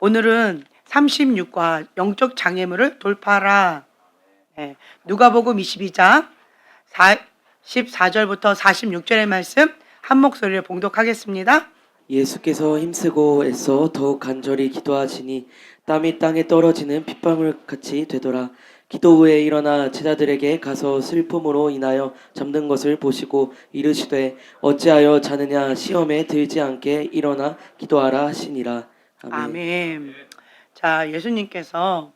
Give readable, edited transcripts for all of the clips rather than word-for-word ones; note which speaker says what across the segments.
Speaker 1: 오늘은 36과 영적 장애물을 돌파하라. 누가복음 22장 14절부터 46절의 말씀 한 목소리로 봉독하겠습니다.
Speaker 2: 예수께서 힘쓰고 애써 더욱 간절히 기도하시니 땀이 땅에 떨어지는 핏방울 같이 되더라. 기도 후에 일어나 제자들에게 가서 슬픔으로 인하여 잠든 것을 보시고 이르시되 어찌하여 자느냐, 시험에 들지 않게 일어나 기도하라 하시니라. 아멘.
Speaker 1: 아멘. 자, 예수님께서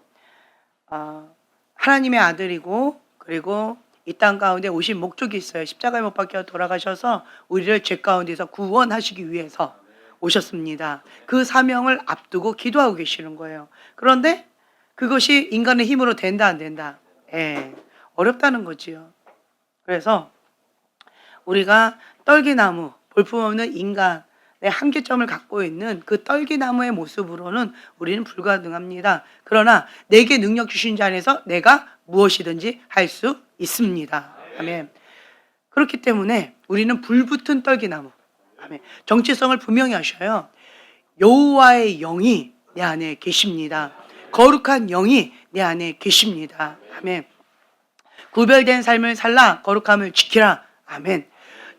Speaker 1: 하나님의 아들이고 그리고 이 땅 가운데 오신 목적이 있어요. 십자가에 못 박혀 돌아가셔서 우리를 죄 가운데서 구원하시기 위해서 오셨습니다. 그 사명을 앞두고 기도하고 계시는 거예요. 그런데 그것이 인간의 힘으로 된다 안 된다? 어렵다는 거지요. 그래서 우리가 떨기나무, 볼품없는 인간의 한계점을 갖고 있는 그 떨기나무의 모습으로는 우리는 불가능합니다. 그러나 내게 능력 주신 자 안에서 내가 무엇이든지 할 수 있습니다. 아멘. 그렇기 때문에 우리는 불붙은 떨기나무. 아멘. 정체성을 분명히 하셔요. 여호와의 영이 내 안에 계십니다. 거룩한 영이 내 안에 계십니다. 아멘. 구별된 삶을 살라, 거룩함을 지키라. 아멘.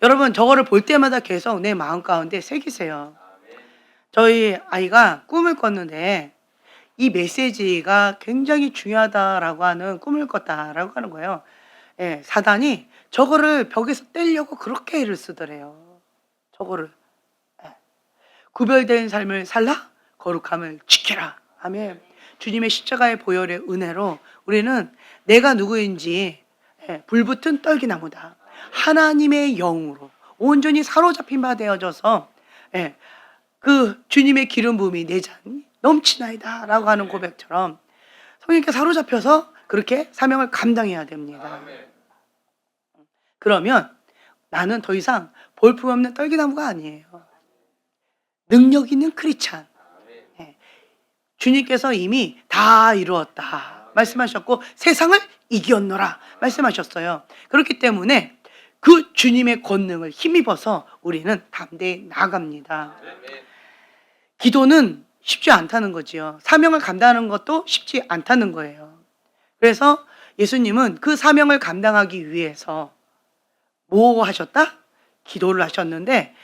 Speaker 1: 여러분, 저거를 볼 때마다 계속 내 마음 가운데 새기세요. 저희 아이가 꿈을 꿨는데 이 메시지가 굉장히 중요하다라고 하는 꿈을 꿨다라고 하는 거예요. 사단이 저거를 벽에서 떼려고 그렇게 애를 쓰더래요. 저거를. 구별된 삶을 살라, 거룩함을 지켜라. 아멘. 주님의 십자가의 보혈의 은혜로 우리는 내가 누구인지 불붙은 떨기나무다. 하나님의 영으로 온전히 사로잡힌 바 되어져서 그 주님의 기름 부음이 내 잔이 넘치나이다 라고 하는 고백처럼 성령께 사로잡혀서 그렇게 사명을 감당해야 됩니다. 그러면 나는 더 이상 볼품없는 떨기나무가 아니에요. 능력 있는 크리스찬. 주님께서 이미 다 이루었다 말씀하셨고 세상을 이겼노라 말씀하셨어요. 그렇기 때문에 그 주님의 권능을 힘입어서 우리는 담대히 나아갑니다. 기도는 쉽지 않다는 거지요. 사명을 감당하는 것도 쉽지 않다는 거예요. 그래서 예수님은 그 사명을 감당하기 위해서 뭐 하셨다? 기도를 하셨는데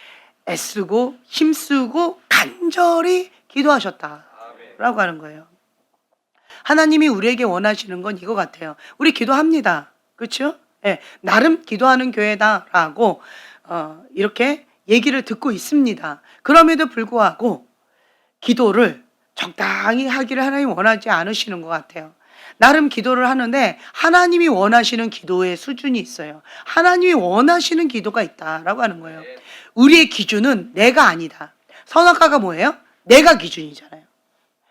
Speaker 1: 애쓰고 힘쓰고 간절히 기도하셨다 라고 하는 거예요. 하나님이 우리에게 원하시는 건 이거 같아요. 우리 기도합니다. 그렇죠? 나름 기도하는 교회다라고 이렇게 얘기를 듣고 있습니다. 그럼에도 불구하고 기도를 적당히 하기를 하나님이 원하지 않으시는 것 같아요. 나름 기도를 하는데 하나님이 원하시는 기도의 수준이 있어요. 하나님이 원하시는 기도가 있다라고 하는 거예요. 우리의 기준은 내가 아니다. 선악과가 뭐예요? 내가 기준이잖아요.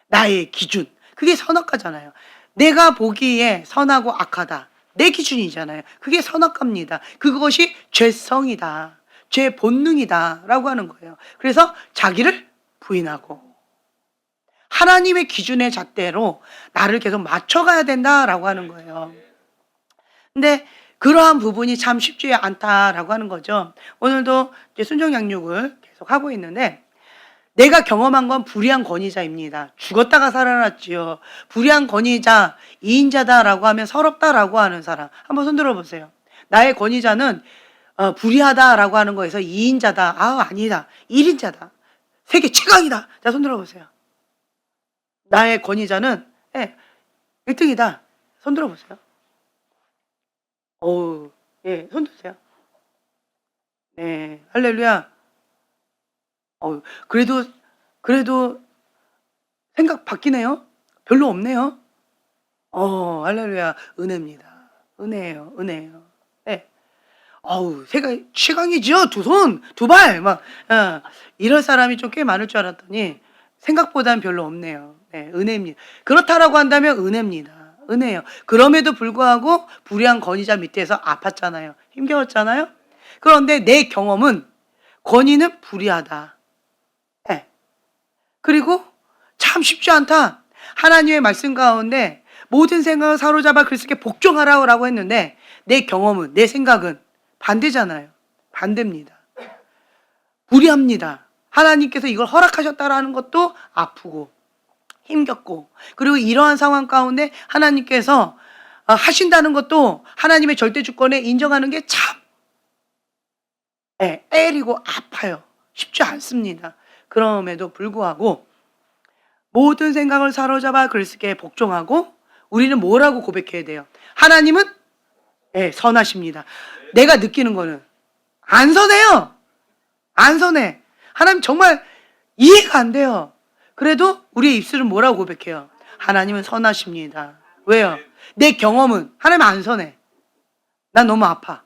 Speaker 1: 나의 기준. 그게 선악과잖아요. 내가 보기에 선하고 악하다. 내 기준이잖아요. 그게 선악과입니다. 그것이 죄성이다. 죄 본능이다 라고 하는 거예요. 그래서 자기를 부인하고 하나님의 기준의 잣대로 나를 계속 맞춰가야 된다라고 하는 거예요. 근데 그러한 부분이 참 쉽지 않다라고 하는 거죠. 오늘도 이제 순종 양육을 계속 하고 있는데 내가 경험한 건 불의한 권위자입니다. 죽었다가 살아났지요. 불의한 권위자, 2인자다라고 하면 서럽다라고 하는 사람 한번 손 들어보세요. 나의 권위자는 불의하다라고 하는 거에서 2인자다. 아니다. 1인자다. 세계 최강이다. 자, 손 들어보세요. 나의 권위자는 1등이다. 손 들어보세요. 손 드세요. 네, 할렐루야. 그래도 생각 바뀌네요. 별로 없네요. 할렐루야. 은혜입니다. 은혜예요. 은혜예요. 새가 최강이죠. 두 손, 두 발, 이럴 사람이 좀 꽤 많을 줄 알았더니 생각보단 별로 없네요. 은혜입니다. 그렇다라고 한다면 은혜입니다. 은혜예요. 그럼에도 불구하고 불의한 권위자 밑에서 아팠잖아요. 힘겨웠잖아요. 그런데 내 경험은 권위는 불의하다. 그리고 참 쉽지 않다. 하나님의 말씀 가운데 모든 생각을 사로잡아 그리스도께 복종하라고 했는데 내 경험은, 내 생각은 반대잖아요. 반대입니다. 불의합니다. 하나님께서 이걸 허락하셨다라는 것도 아프고 힘겹고, 그리고 이러한 상황 가운데 하나님께서 하신다는 것도 하나님의 절대 주권에 인정하는 게 참 애리고 아파요. 쉽지 않습니다. 그럼에도 불구하고 모든 생각을 사로잡아 그리스도께 복종하고, 우리는 뭐라고 고백해야 돼요? 하나님은 선하십니다. 내가 느끼는 거는 안 선해요. 안 선해. 하나님 정말 이해가 안 돼요. 그래도 우리의 입술은 뭐라고 고백해요? 하나님은 선하십니다. 왜요? 내 경험은 하나님 안 선해. 난 너무 아파.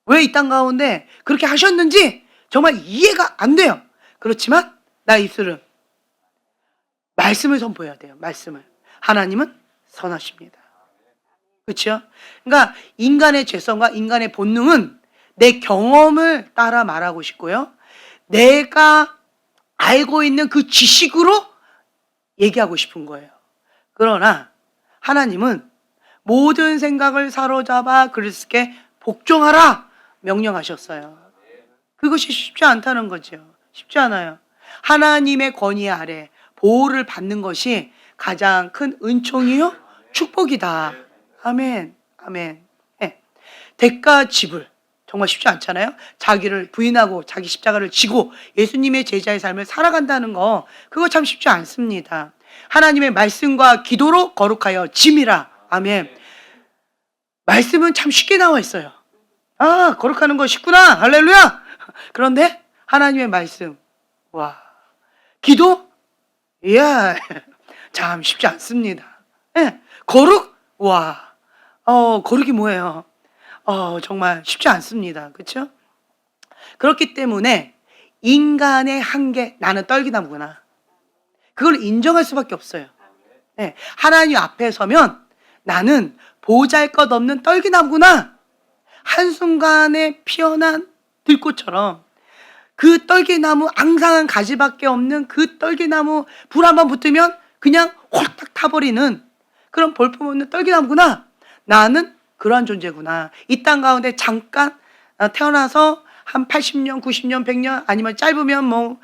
Speaker 1: 왜 이 땅 가운데 그렇게 하셨는지 정말 이해가 안 돼요. 그렇지만 나의 입술은 말씀을 선포해야 돼요. 말씀을. 하나님은 선하십니다. 그렇죠? 그러니까 인간의 죄성과 인간의 본능은 내 경험을 따라 말하고 싶고요, 내가 알고 있는 그 지식으로 얘기하고 싶은 거예요. 그러나 하나님은 모든 생각을 사로잡아 그리스도께 복종하라 명령하셨어요. 그것이 쉽지 않다는 거죠. 쉽지 않아요. 하나님의 권위 아래 보호를 받는 것이 가장 큰 은총이요 축복이다. 아멘. 아멘. 대가 지불 정말 쉽지 않잖아요. 자기를 부인하고 자기 십자가를 지고 예수님의 제자의 삶을 살아간다는 거, 그거 참 쉽지 않습니다. 하나님의 말씀과 기도로 거룩하여 짐이라. 아멘. 말씀은 참 쉽게 나와 있어요. 아, 거룩하는 거 쉽구나. 할렐루야. 그런데 하나님의 말씀, 와, 기도, 이야, 참 쉽지 않습니다. 거룩, 와, 거룩이 뭐예요? 정말 쉽지 않습니다. 그렇죠? 그렇기 때문에 인간의 한계, 나는 떨기나무구나, 그걸 인정할 수밖에 없어요. 하나님 앞에 서면 나는 보잘것없는 떨기나무구나. 한순간에 피어난 들꽃처럼 그 떨기나무, 앙상한 가지밖에 없는 그 떨기나무, 불 한번 붙으면 그냥 홀딱 타버리는 그런 볼품없는 떨기나무구나. 나는 그러한 존재구나. 이 땅 가운데 잠깐 태어나서 한 80년, 90년, 100년, 아니면 짧으면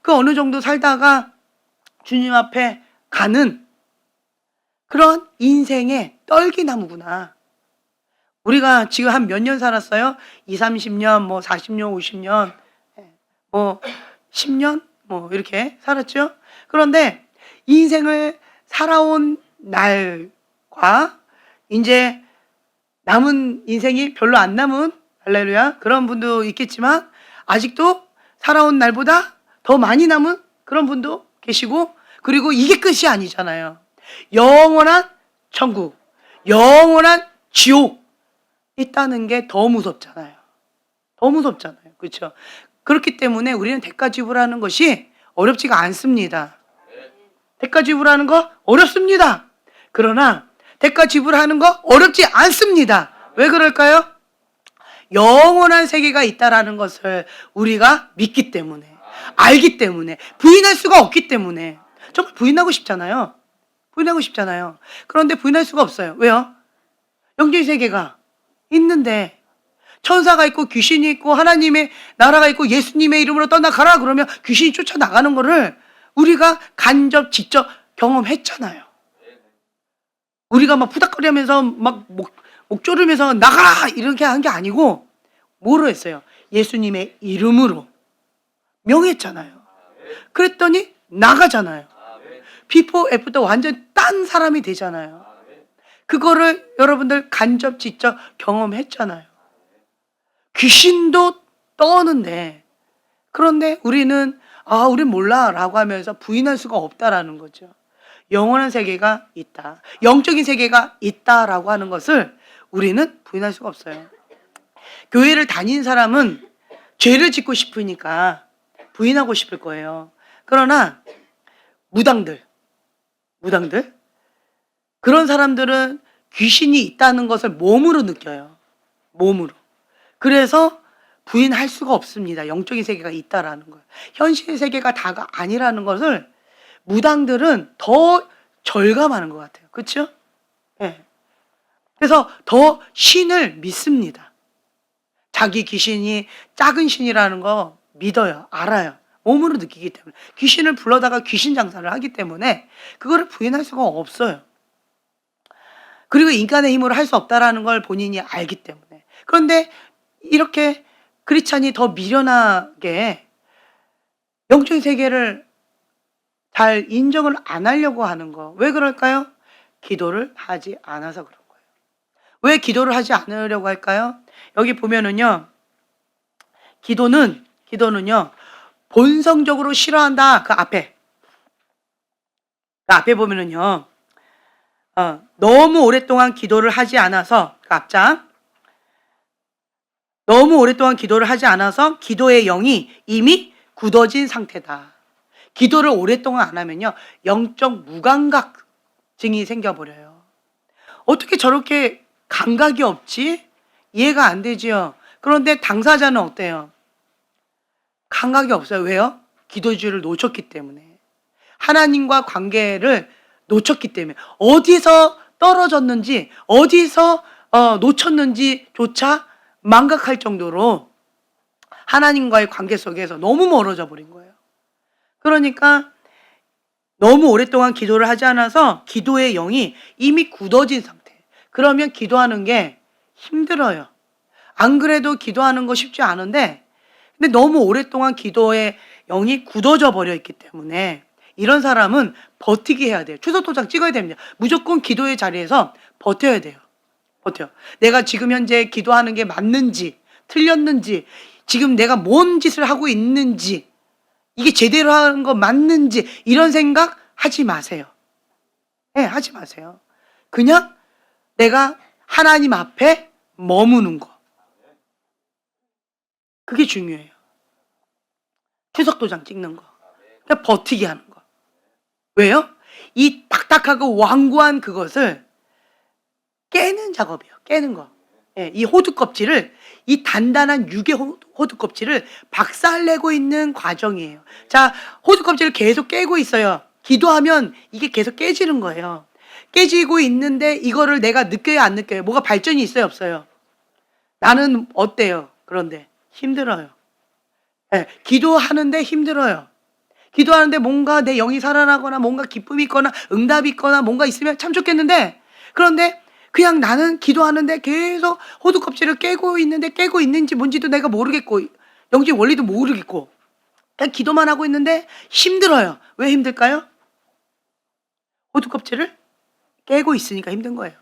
Speaker 1: 그 어느 정도 살다가 주님 앞에 가는 그런 인생의 떨기나무구나. 우리가 지금 한 몇 년 살았어요? 20, 30년, 40년, 50년, 10년, 이렇게 살았죠? 그런데 인생을 살아온 날과 이제 남은 인생이 별로 안 남은, 할렐루야, 그런 분도 있겠지만 아직도 살아온 날보다 더 많이 남은 그런 분도 계시고, 그리고 이게 끝이 아니잖아요. 영원한 천국, 영원한 지옥 있다는 게 더 무섭잖아요. 더 무섭잖아요. 그렇죠? 그렇기 때문에 우리는 대가 지불하는 것이 어렵지가 않습니다. 대가 지불하는 거 어렵습니다. 그러나 대가 지불하는 거 어렵지 않습니다. 왜 그럴까요? 영원한 세계가 있다라는 것을 우리가 믿기 때문에, 알기 때문에, 부인할 수가 없기 때문에. 정말 부인하고 싶잖아요. 부인하고 싶잖아요. 그런데 부인할 수가 없어요. 왜요? 영적인 세계가 있는데, 천사가 있고 귀신이 있고 하나님의 나라가 있고 예수님의 이름으로 떠나가라 그러면 귀신이 쫓아나가는 거를 우리가 간접 직접 경험했잖아요. 우리가 막 푸닥거리면서 막 목 조르면서 나가라 이렇게 한 게 아니고, 뭐로 했어요? 예수님의 이름으로 명했잖아요. 그랬더니 나가잖아요. 비포 애프터 완전 딴 사람이 되잖아요. 그거를 여러분들 간접 직접 경험했잖아요. 귀신도 떠오는데, 그런데 우리는 우린 몰라 라고 하면서 부인할 수가 없다라는 거죠. 영원한 세계가 있다, 영적인 세계가 있다라고 하는 것을 우리는 부인할 수가 없어요. 교회를 다니는 사람은 죄를 짓고 싶으니까 부인하고 싶을 거예요. 그러나 무당들 그런 사람들은 귀신이 있다는 것을 몸으로 느껴요. 몸으로. 그래서 부인할 수가 없습니다. 영적인 세계가 있다라는 걸. 현실 세계가 다가 아니라는 것을 무당들은 더 절감하는 것 같아요. 그렇죠? 그래서 더 신을 믿습니다. 자기 귀신이 작은 신이라는 거 믿어요. 알아요. 몸으로 느끼기 때문에 귀신을 불러다가 귀신 장사를 하기 때문에 그거를 부인할 수가 없어요. 그리고 인간의 힘으로 할 수 없다라는 걸 본인이 알기 때문에. 그런데 이렇게 크리스찬이 더 미련하게 영적인 세계를 잘 인정을 안 하려고 하는 거. 왜 그럴까요? 기도를 하지 않아서 그런 거예요. 왜 기도를 하지 않으려고 할까요? 여기 보면은요. 기도는요. 본성적으로 싫어한다. 그 앞에 보면은요. 너무 오랫동안 기도를 하지 않아서 그 앞장 너무 오랫동안 기도를 하지 않아서 기도의 영이 이미 굳어진 상태다. 기도를 오랫동안 안 하면요. 영적 무감각증이 생겨버려요. 어떻게 저렇게 감각이 없지? 이해가 안 되지요. 그런데 당사자는 어때요? 감각이 없어요. 왜요? 기도주의를 놓쳤기 때문에. 하나님과 관계를 놓쳤기 때문에. 어디서 떨어졌는지, 어디서 놓쳤는지조차 망각할 정도로 하나님과의 관계 속에서 너무 멀어져 버린 거예요. 그러니까 너무 오랫동안 기도를 하지 않아서 기도의 영이 이미 굳어진 상태. 그러면 기도하는 게 힘들어요. 안 그래도 기도하는 거 쉽지 않은데 근데 너무 오랫동안 기도의 영이 굳어져 버려 있기 때문에 이런 사람은 버티기 해야 돼요. 추석도장 찍어야 됩니다. 무조건 기도의 자리에서 버텨야 돼요. 버텨. 내가 지금 현재 기도하는 게 맞는지 틀렸는지 지금 내가 뭔 짓을 하고 있는지 이게 제대로 하는 거 맞는지 이런 생각 하지 마세요. 네, 하지 마세요. 그냥 내가 하나님 앞에 머무는 거. 그게 중요해요. 추석도장 찍는 거. 그냥 버티게 하는 거. 왜요? 이 딱딱하고 완고한 그것을 깨는 작업이에요. 깨는 거. 예, 이 호두 껍질을 이 단단한 육의 호두 껍질을 박살내고 있는 과정이에요. 자, 호두 껍질을 계속 깨고 있어요. 기도하면 이게 계속 깨지는 거예요. 깨지고 있는데 이거를 내가 느껴요, 안 느껴요? 뭐가 발전이 있어요, 없어요? 나는 어때요? 그런데 힘들어요. 예, 기도하는데 힘들어요. 기도하는데 뭔가 내 영이 살아나거나 뭔가 기쁨이 있거나 응답이 있거나 뭔가 있으면 참 좋겠는데 그런데 그냥 나는 기도하는데 계속 호두 껍질을 깨고 있는데 깨고 있는지 뭔지도 내가 모르겠고 영적 원리도 모르겠고 그냥 기도만 하고 있는데 힘들어요. 왜 힘들까요? 호두 껍질을 깨고 있으니까 힘든 거예요.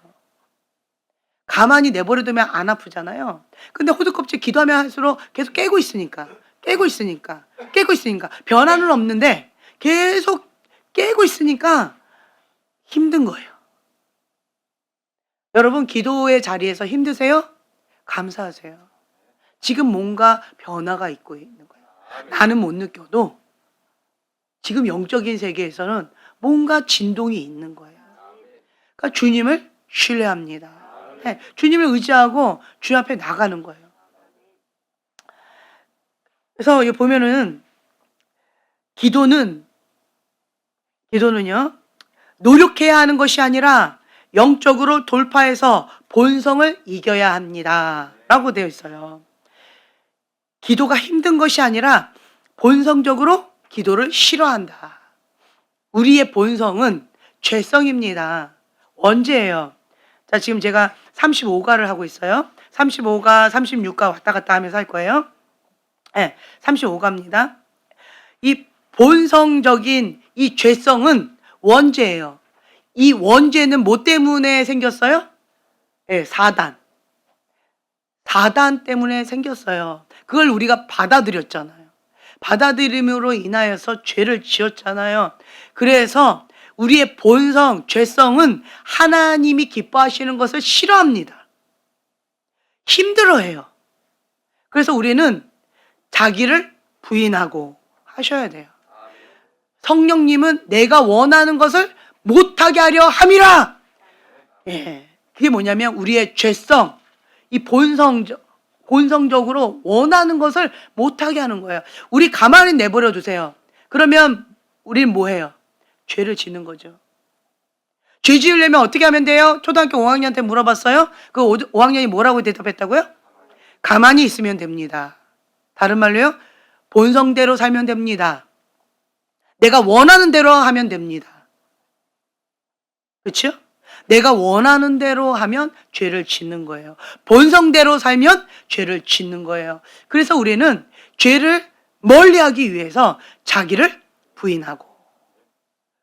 Speaker 1: 가만히 내버려두면 안 아프잖아요. 근데 호두 껍질 기도하면 할수록 계속 깨고 있으니까 변화는 없는데 계속 깨고 있으니까 힘든 거예요. 여러분 기도의 자리에서 힘드세요? 감사하세요. 지금 뭔가 변화가 있고 있는 거예요. 나는 못 느껴도 지금 영적인 세계에서는 뭔가 진동이 있는 거예요. 그러니까 주님을 신뢰합니다. 네, 주님을 의지하고 주 앞에 나가는 거예요. 그래서 여기 보면은 기도는요 노력해야 하는 것이 아니라 영적으로 돌파해서 본성을 이겨야 합니다. 라고 되어 있어요. 기도가 힘든 것이 아니라 본성적으로 기도를 싫어한다. 우리의 본성은 죄성입니다. 원죄예요. 자, 지금 제가 35가를 하고 있어요. 35가, 36가 왔다 갔다 하면서 할 거예요. 네, 35가입니다. 이 본성적인 이 죄성은 원죄예요. 이 원죄는 뭐 때문에 생겼어요? 네, 사단 때문에 생겼어요. 그걸 우리가 받아들였잖아요. 받아들임으로 인하여서 죄를 지었잖아요. 그래서 우리의 본성, 죄성은 하나님이 기뻐하시는 것을 싫어합니다. 힘들어해요. 그래서 우리는 자기를 부인하고 하셔야 돼요. 성령님은 내가 원하는 것을 못하게 하려 함이라. 예, 그게 뭐냐면 우리의 죄성, 이 본성적으로 원하는 것을 못하게 하는 거예요. 우리 가만히 내버려 두세요. 그러면 우리는 뭐 해요? 죄를 짓는 거죠. 죄 지으려면 어떻게 하면 돼요? 초등학교 5학년한테 물어봤어요. 그 5학년이 뭐라고 대답했다고요? 가만히 있으면 됩니다. 다른 말로요? 본성대로 살면 됩니다. 내가 원하는 대로 하면 됩니다. 그렇죠? 내가 원하는 대로 하면 죄를 짓는 거예요. 본성대로 살면 죄를 짓는 거예요. 그래서 우리는 죄를 멀리하기 위해서 자기를 부인하고,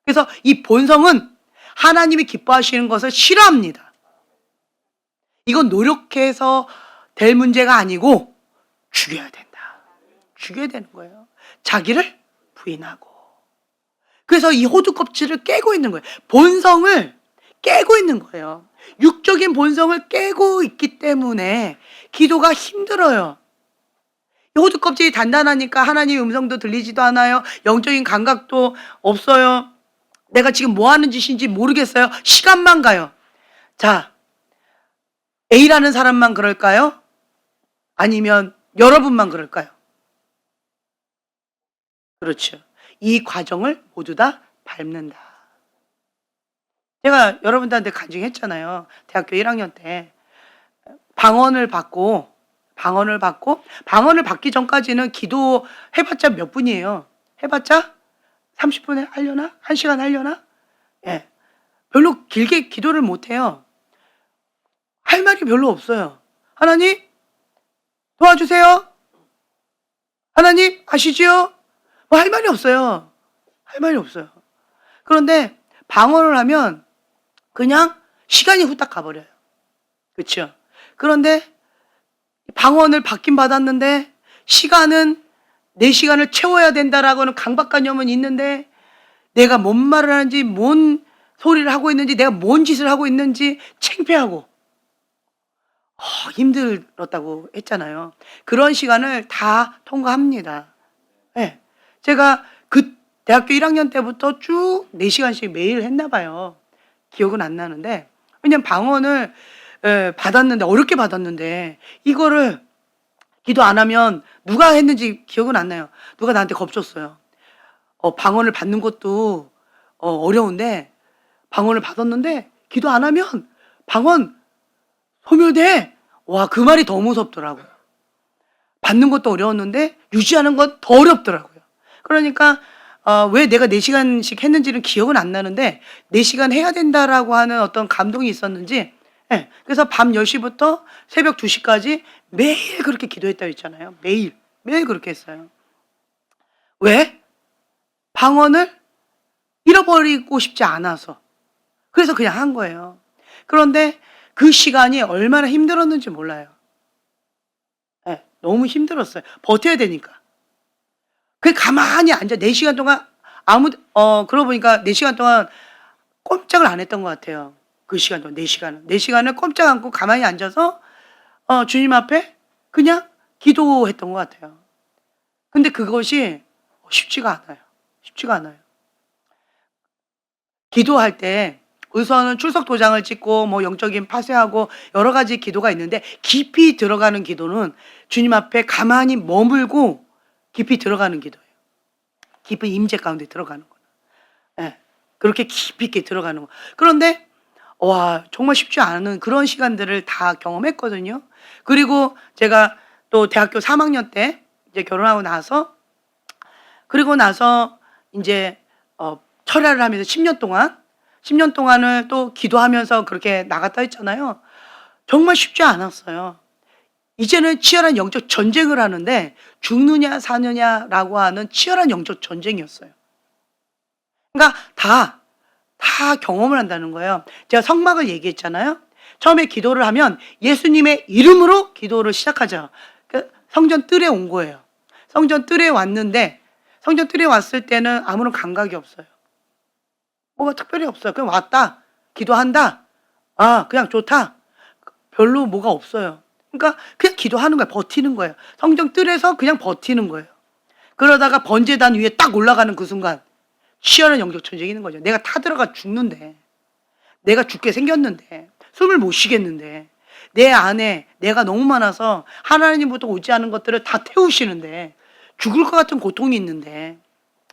Speaker 1: 그래서 이 본성은 하나님이 기뻐하시는 것을 싫어합니다. 이건 노력해서 될 문제가 아니고 죽여야 된다. 죽여야 되는 거예요. 자기를 부인하고. 그래서 이 호두 껍질을 깨고 있는 거예요. 본성을 깨고 있는 거예요. 육적인 본성을 깨고 있기 때문에 기도가 힘들어요. 호두 껍질이 단단하니까 하나님의 음성도 들리지도 않아요. 영적인 감각도 없어요. 내가 지금 뭐 하는 짓인지 모르겠어요. 시간만 가요. 자, A라는 사람만 그럴까요? 아니면 여러분만 그럴까요? 그렇죠. 이 과정을 모두 다 밟는다. 제가 여러분들한테 간증했잖아요. 대학교 1학년 때 방언을 받고 방언을 받기 전까지는 기도 해봤자 몇 분이에요. 해봤자 30분에 하려나? 1시간 하려나? 예. 별로 길게 기도를 못해요. 할 말이 별로 없어요. 하나님 도와주세요. 하나님 아시지요? 뭐 할 말이 없어요. 할 말이 없어요. 그런데 방언을 하면 그냥 시간이 후딱 가버려요. 그렇죠? 그런데 방언을 받긴 받았는데 시간은 내 시간을 채워야 된다라고는 강박관념은 있는데 내가 뭔 말을 하는지 뭔 소리를 하고 있는지 내가 뭔 짓을 하고 있는지 창피하고 힘들었다고 했잖아요. 그런 시간을 다 통과합니다. 네. 제가 그 대학교 1학년 때부터 쭉 4시간씩 매일 했나 봐요. 기억은 안 나는데 왜냐면 방언을 받았는데 어렵게 받았는데 이거를 기도 안 하면 누가 했는지 기억은 안 나요. 누가 나한테 겁줬어요. 방언을 받는 것도 어려운데 방언을 받았는데 기도 안 하면 방언 소멸돼. 와, 그 말이 더 무섭더라고요. 받는 것도 어려웠는데 유지하는 건 더 어렵더라고요. 그러니까 왜 내가 4시간씩 했는지는 기억은 안 나는데 4시간 해야 된다라고 하는 어떤 감동이 있었는지 예, 그래서 밤 10시부터 새벽 2시까지 매일 그렇게 기도했다고 했잖아요. 매일 그렇게 했어요. 왜? 방언을 잃어버리고 싶지 않아서. 그래서 그냥 한 거예요. 그런데 그 시간이 얼마나 힘들었는지 몰라요. 네, 너무 힘들었어요. 버텨야 되니까. 그 가만히 앉아 4시간 동안 그러고 보니까 4시간 동안 꼼짝을 안 했던 것 같아요. 그 시간 동안 4시간을 꼼짝 않고 가만히 앉아서 주님 앞에 그냥 기도했던 것 같아요. 근데 그것이 쉽지가 않아요. 기도할 때 우선은 출석 도장을 찍고 뭐 영적인 파쇄하고 여러 가지 기도가 있는데 깊이 들어가는 기도는 주님 앞에 가만히 머물고 깊이 들어가는 기도예요. 깊은 임재 가운데 들어가는 거예요. 네, 그렇게 깊이 있게 들어가는 거. 그런데 와, 정말 쉽지 않은 그런 시간들을 다 경험했거든요. 그리고 제가 또 대학교 3학년 때 이제 결혼하고 나서 그리고 나서 이제 철야를 하면서 10년 동안을 또 기도하면서 그렇게 나갔다 했잖아요. 정말 쉽지 않았어요. 이제는 치열한 영적 전쟁을 하는데 죽느냐 사느냐라고 하는 치열한 영적 전쟁이었어요. 그러니까 다 경험을 한다는 거예요. 제가 성막을 얘기했잖아요. 처음에 기도를 하면 예수님의 이름으로 기도를 시작하죠. 성전 뜰에 온 거예요. 성전 뜰에 왔는데 성전 뜰에 왔을 때는 아무런 감각이 없어요. 뭐가 특별히 없어요. 그냥 왔다. 기도한다. 그냥 좋다. 별로 뭐가 없어요. 그러니까 그냥 기도하는 거예요. 버티는 거예요. 성전 뜰에서 그냥 버티는 거예요. 그러다가 번제단 위에 딱 올라가는 그 순간 치열한 영적 전쟁이 있는 거죠. 내가 타들어가 죽는데, 내가 죽게 생겼는데, 숨을 못 쉬겠는데, 내 안에 내가 너무 많아서 하나님부터 오지 않은 것들을 다 태우시는데, 죽을 것 같은 고통이 있는데,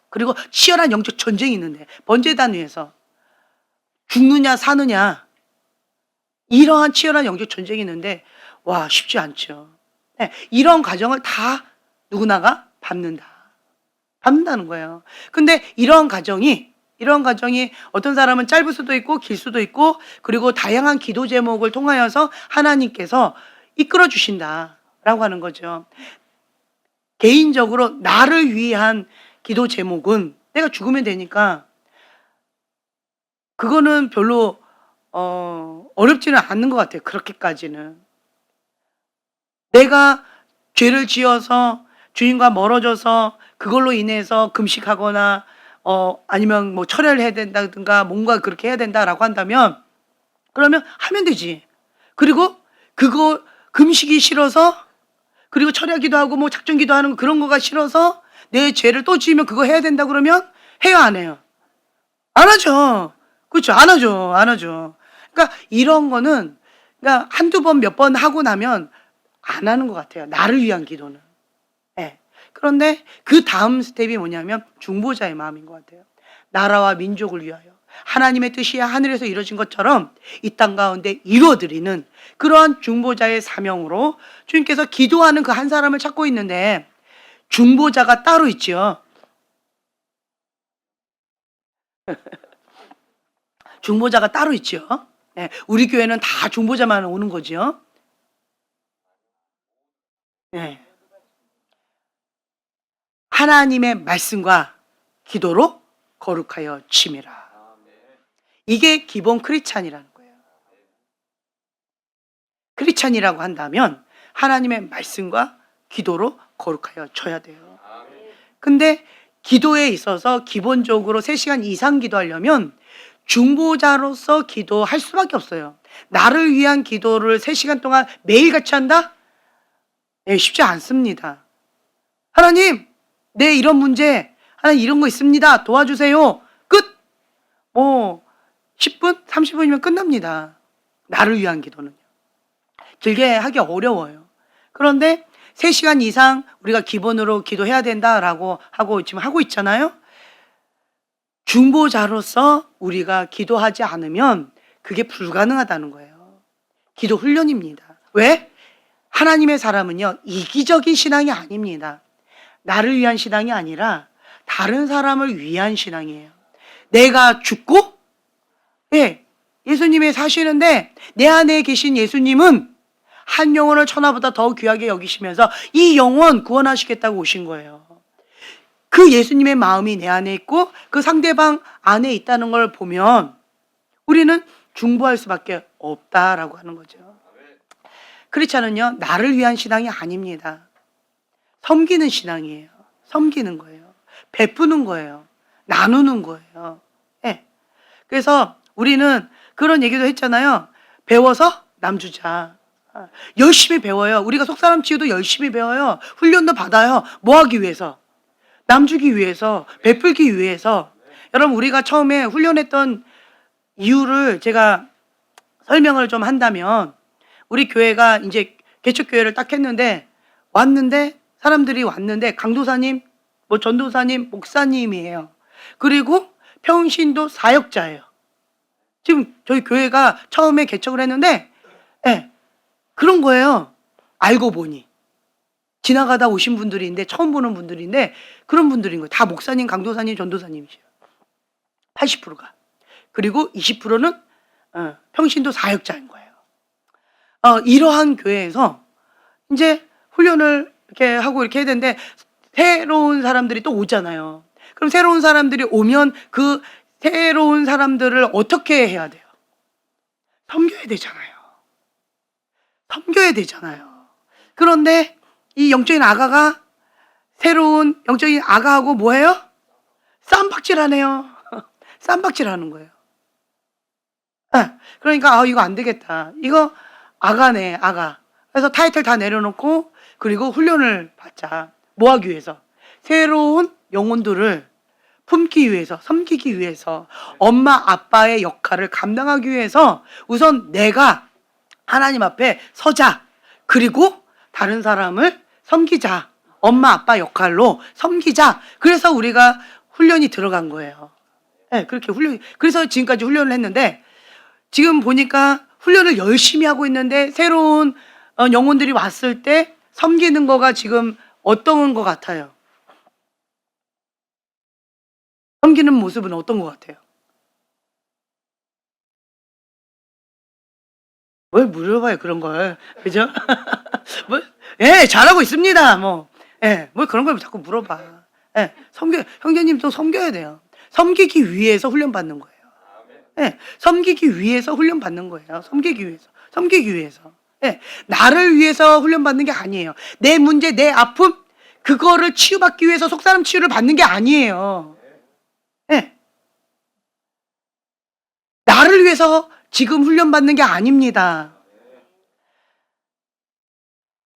Speaker 1: 그리고 치열한 영적 전쟁이 있는데, 번제단 위에서 죽느냐 사느냐 이러한 치열한 영적 전쟁이 있는데 와, 쉽지 않죠. 네, 이런 과정을 다 누구나가 밟는다는 거예요. 근데 이런 과정이 어떤 사람은 짧을 수도 있고 길 수도 있고, 그리고 다양한 기도 제목을 통하여서 하나님께서 이끌어 주신다라고 하는 거죠. 개인적으로 나를 위한 기도 제목은 내가 죽으면 되니까 그거는 별로 어렵지는 않는 것 같아요. 그렇게까지는. 내가 죄를 지어서 주님과 멀어져서 그걸로 인해서 금식하거나 아니면 뭐 철회를 해야 된다든가 뭔가 그렇게 해야 된다라고 한다면 그러면 하면 되지. 그리고 그거 금식이 싫어서, 그리고 철야기도 하고 뭐 작정기도 하는 그런 거가 싫어서 내 죄를 또 지으면 그거 해야 된다 그러면 해요, 안 해요? 안 하죠. 그렇죠. 안 하죠. 그러니까 이런 거는 그러니까 한두 번 몇 번 하고 나면 안 하는 것 같아요. 나를 위한 기도는. 예. 그런데 그 다음 스텝이 뭐냐면 중보자의 마음인 것 같아요. 나라와 민족을 위하여 하나님의 뜻이 하늘에서 이루어진 것처럼 이 땅 가운데 이루어드리는 그러한 중보자의 사명으로 주님께서 기도하는 그 한 사람을 찾고 있는데, 중보자가 따로 있죠. 중보자가 따로 있죠. 네, 우리 교회는 다 중보자만 오는 거죠. 네. 하나님의 말씀과 기도로 거룩하여 침이라. 이게 기본 크리스찬이라는 거예요. 크리스찬이라고 한다면 하나님의 말씀과 기도로 거룩하여 쳐야 돼요. 근데 기도에 있어서 기본적으로 3시간 이상 기도하려면 중보자로서 기도할 수밖에 없어요. 나를 위한 기도를 3시간 동안 매일같이 한다? 네, 쉽지 않습니다. 하나님, 내 이런 문제, 하나님 이런 거 있습니다. 도와주세요. 끝! 10분, 30분이면 끝납니다. 나를 위한 기도는요. 길게 하기 어려워요. 그런데 3시간 이상 우리가 기본으로 기도해야 된다라고 하고 지금 하고 있잖아요. 중보자로서 우리가 기도하지 않으면 그게 불가능하다는 거예요. 기도 훈련입니다. 왜? 하나님의 사람은요, 이기적인 신앙이 아닙니다. 나를 위한 신앙이 아니라 다른 사람을 위한 신앙이에요. 내가 죽고, 예수님이 사시는데 내 안에 계신 예수님은 한 영혼을 천하보다 더 귀하게 여기시면서 이 영혼 구원하시겠다고 오신 거예요. 그 예수님의 마음이 내 안에 있고 그 상대방 안에 있다는 걸 보면 우리는 중보할 수밖에 없다라고 하는 거죠. 크리스찬은요, 나를 위한 신앙이 아닙니다. 섬기는 신앙이에요. 섬기는 거예요. 베푸는 거예요. 나누는 거예요. 네. 그래서 우리는 그런 얘기도 했잖아요. 배워서 남 주자. 열심히 배워요. 우리가 속사람 치유도 열심히 배워요. 훈련도 받아요. 뭐 하기 위해서? 남 주기 위해서, 베풀기 위해서. 여러분, 우리가 처음에 훈련했던 이유를 제가 설명을 좀 한다면, 우리 교회가 이제 개척교회를 딱 했는데 사람들이 왔는데 강도사님, 뭐 전도사님, 목사님이에요. 그리고 평신도 사역자예요. 지금 저희 교회가 처음에 개척을 했는데 그런 거예요. 알고 보니 지나가다 오신 분들인데, 처음 보는 분들인데 그런 분들인 거예요. 다 목사님, 강도사님, 전도사님이세요. 80%가. 그리고 20%는 평신도 사역자인 거예요. 이러한 교회에서 이제 훈련을 이렇게 하고 이렇게 해야 되는데 새로운 사람들이 또 오잖아요. 그럼 새로운 사람들이 오면 그 새로운 사람들을 어떻게 해야 돼요? 섬겨야 되잖아요. 그런데 이 영적인 아가가, 새로운 영적인 아가하고 뭐해요? 쌈박질하네요. 쌈박질하는 거예요. 그러니까 이거 안 되겠다. 이거 아가네, 아가. 그래서 타이틀 다 내려놓고 그리고 훈련을 받자. 뭐 하기 위해서? 새로운 영혼들을 품기 위해서, 섬기기 위해서, 엄마 아빠의 역할을 감당하기 위해서 우선 내가 하나님 앞에 서자. 그리고 다른 사람을 섬기자. 엄마 아빠 역할로 섬기자. 그래서 우리가 훈련이 들어간 거예요. 네, 그렇게 그래서 지금까지 훈련을 했는데, 지금 보니까 훈련을 열심히 하고 있는데 새로운 영혼들이 왔을 때 섬기는 거가 지금 어떤 것 같아요? 섬기는 모습은 어떤 것 같아요? 뭘 물어봐요, 그런 걸. 그죠? 뭐, 예, 잘하고 있습니다. 뭐, 예, 뭘 그런 걸 자꾸 물어봐. 예, 형제님도 섬겨야 돼요. 섬기기 위해서 훈련받는 거예요. 예, 섬기기 위해서 훈련받는 거예요. 섬기기 위해서. 섬기기 위해서. 예, 나를 위해서 훈련받는 게 아니에요. 내 문제, 내 아픔, 그거를 치유받기 위해서 속사람 치유를 받는 게 아니에요. 예, 나를 위해서 지금 훈련받는 게 아닙니다.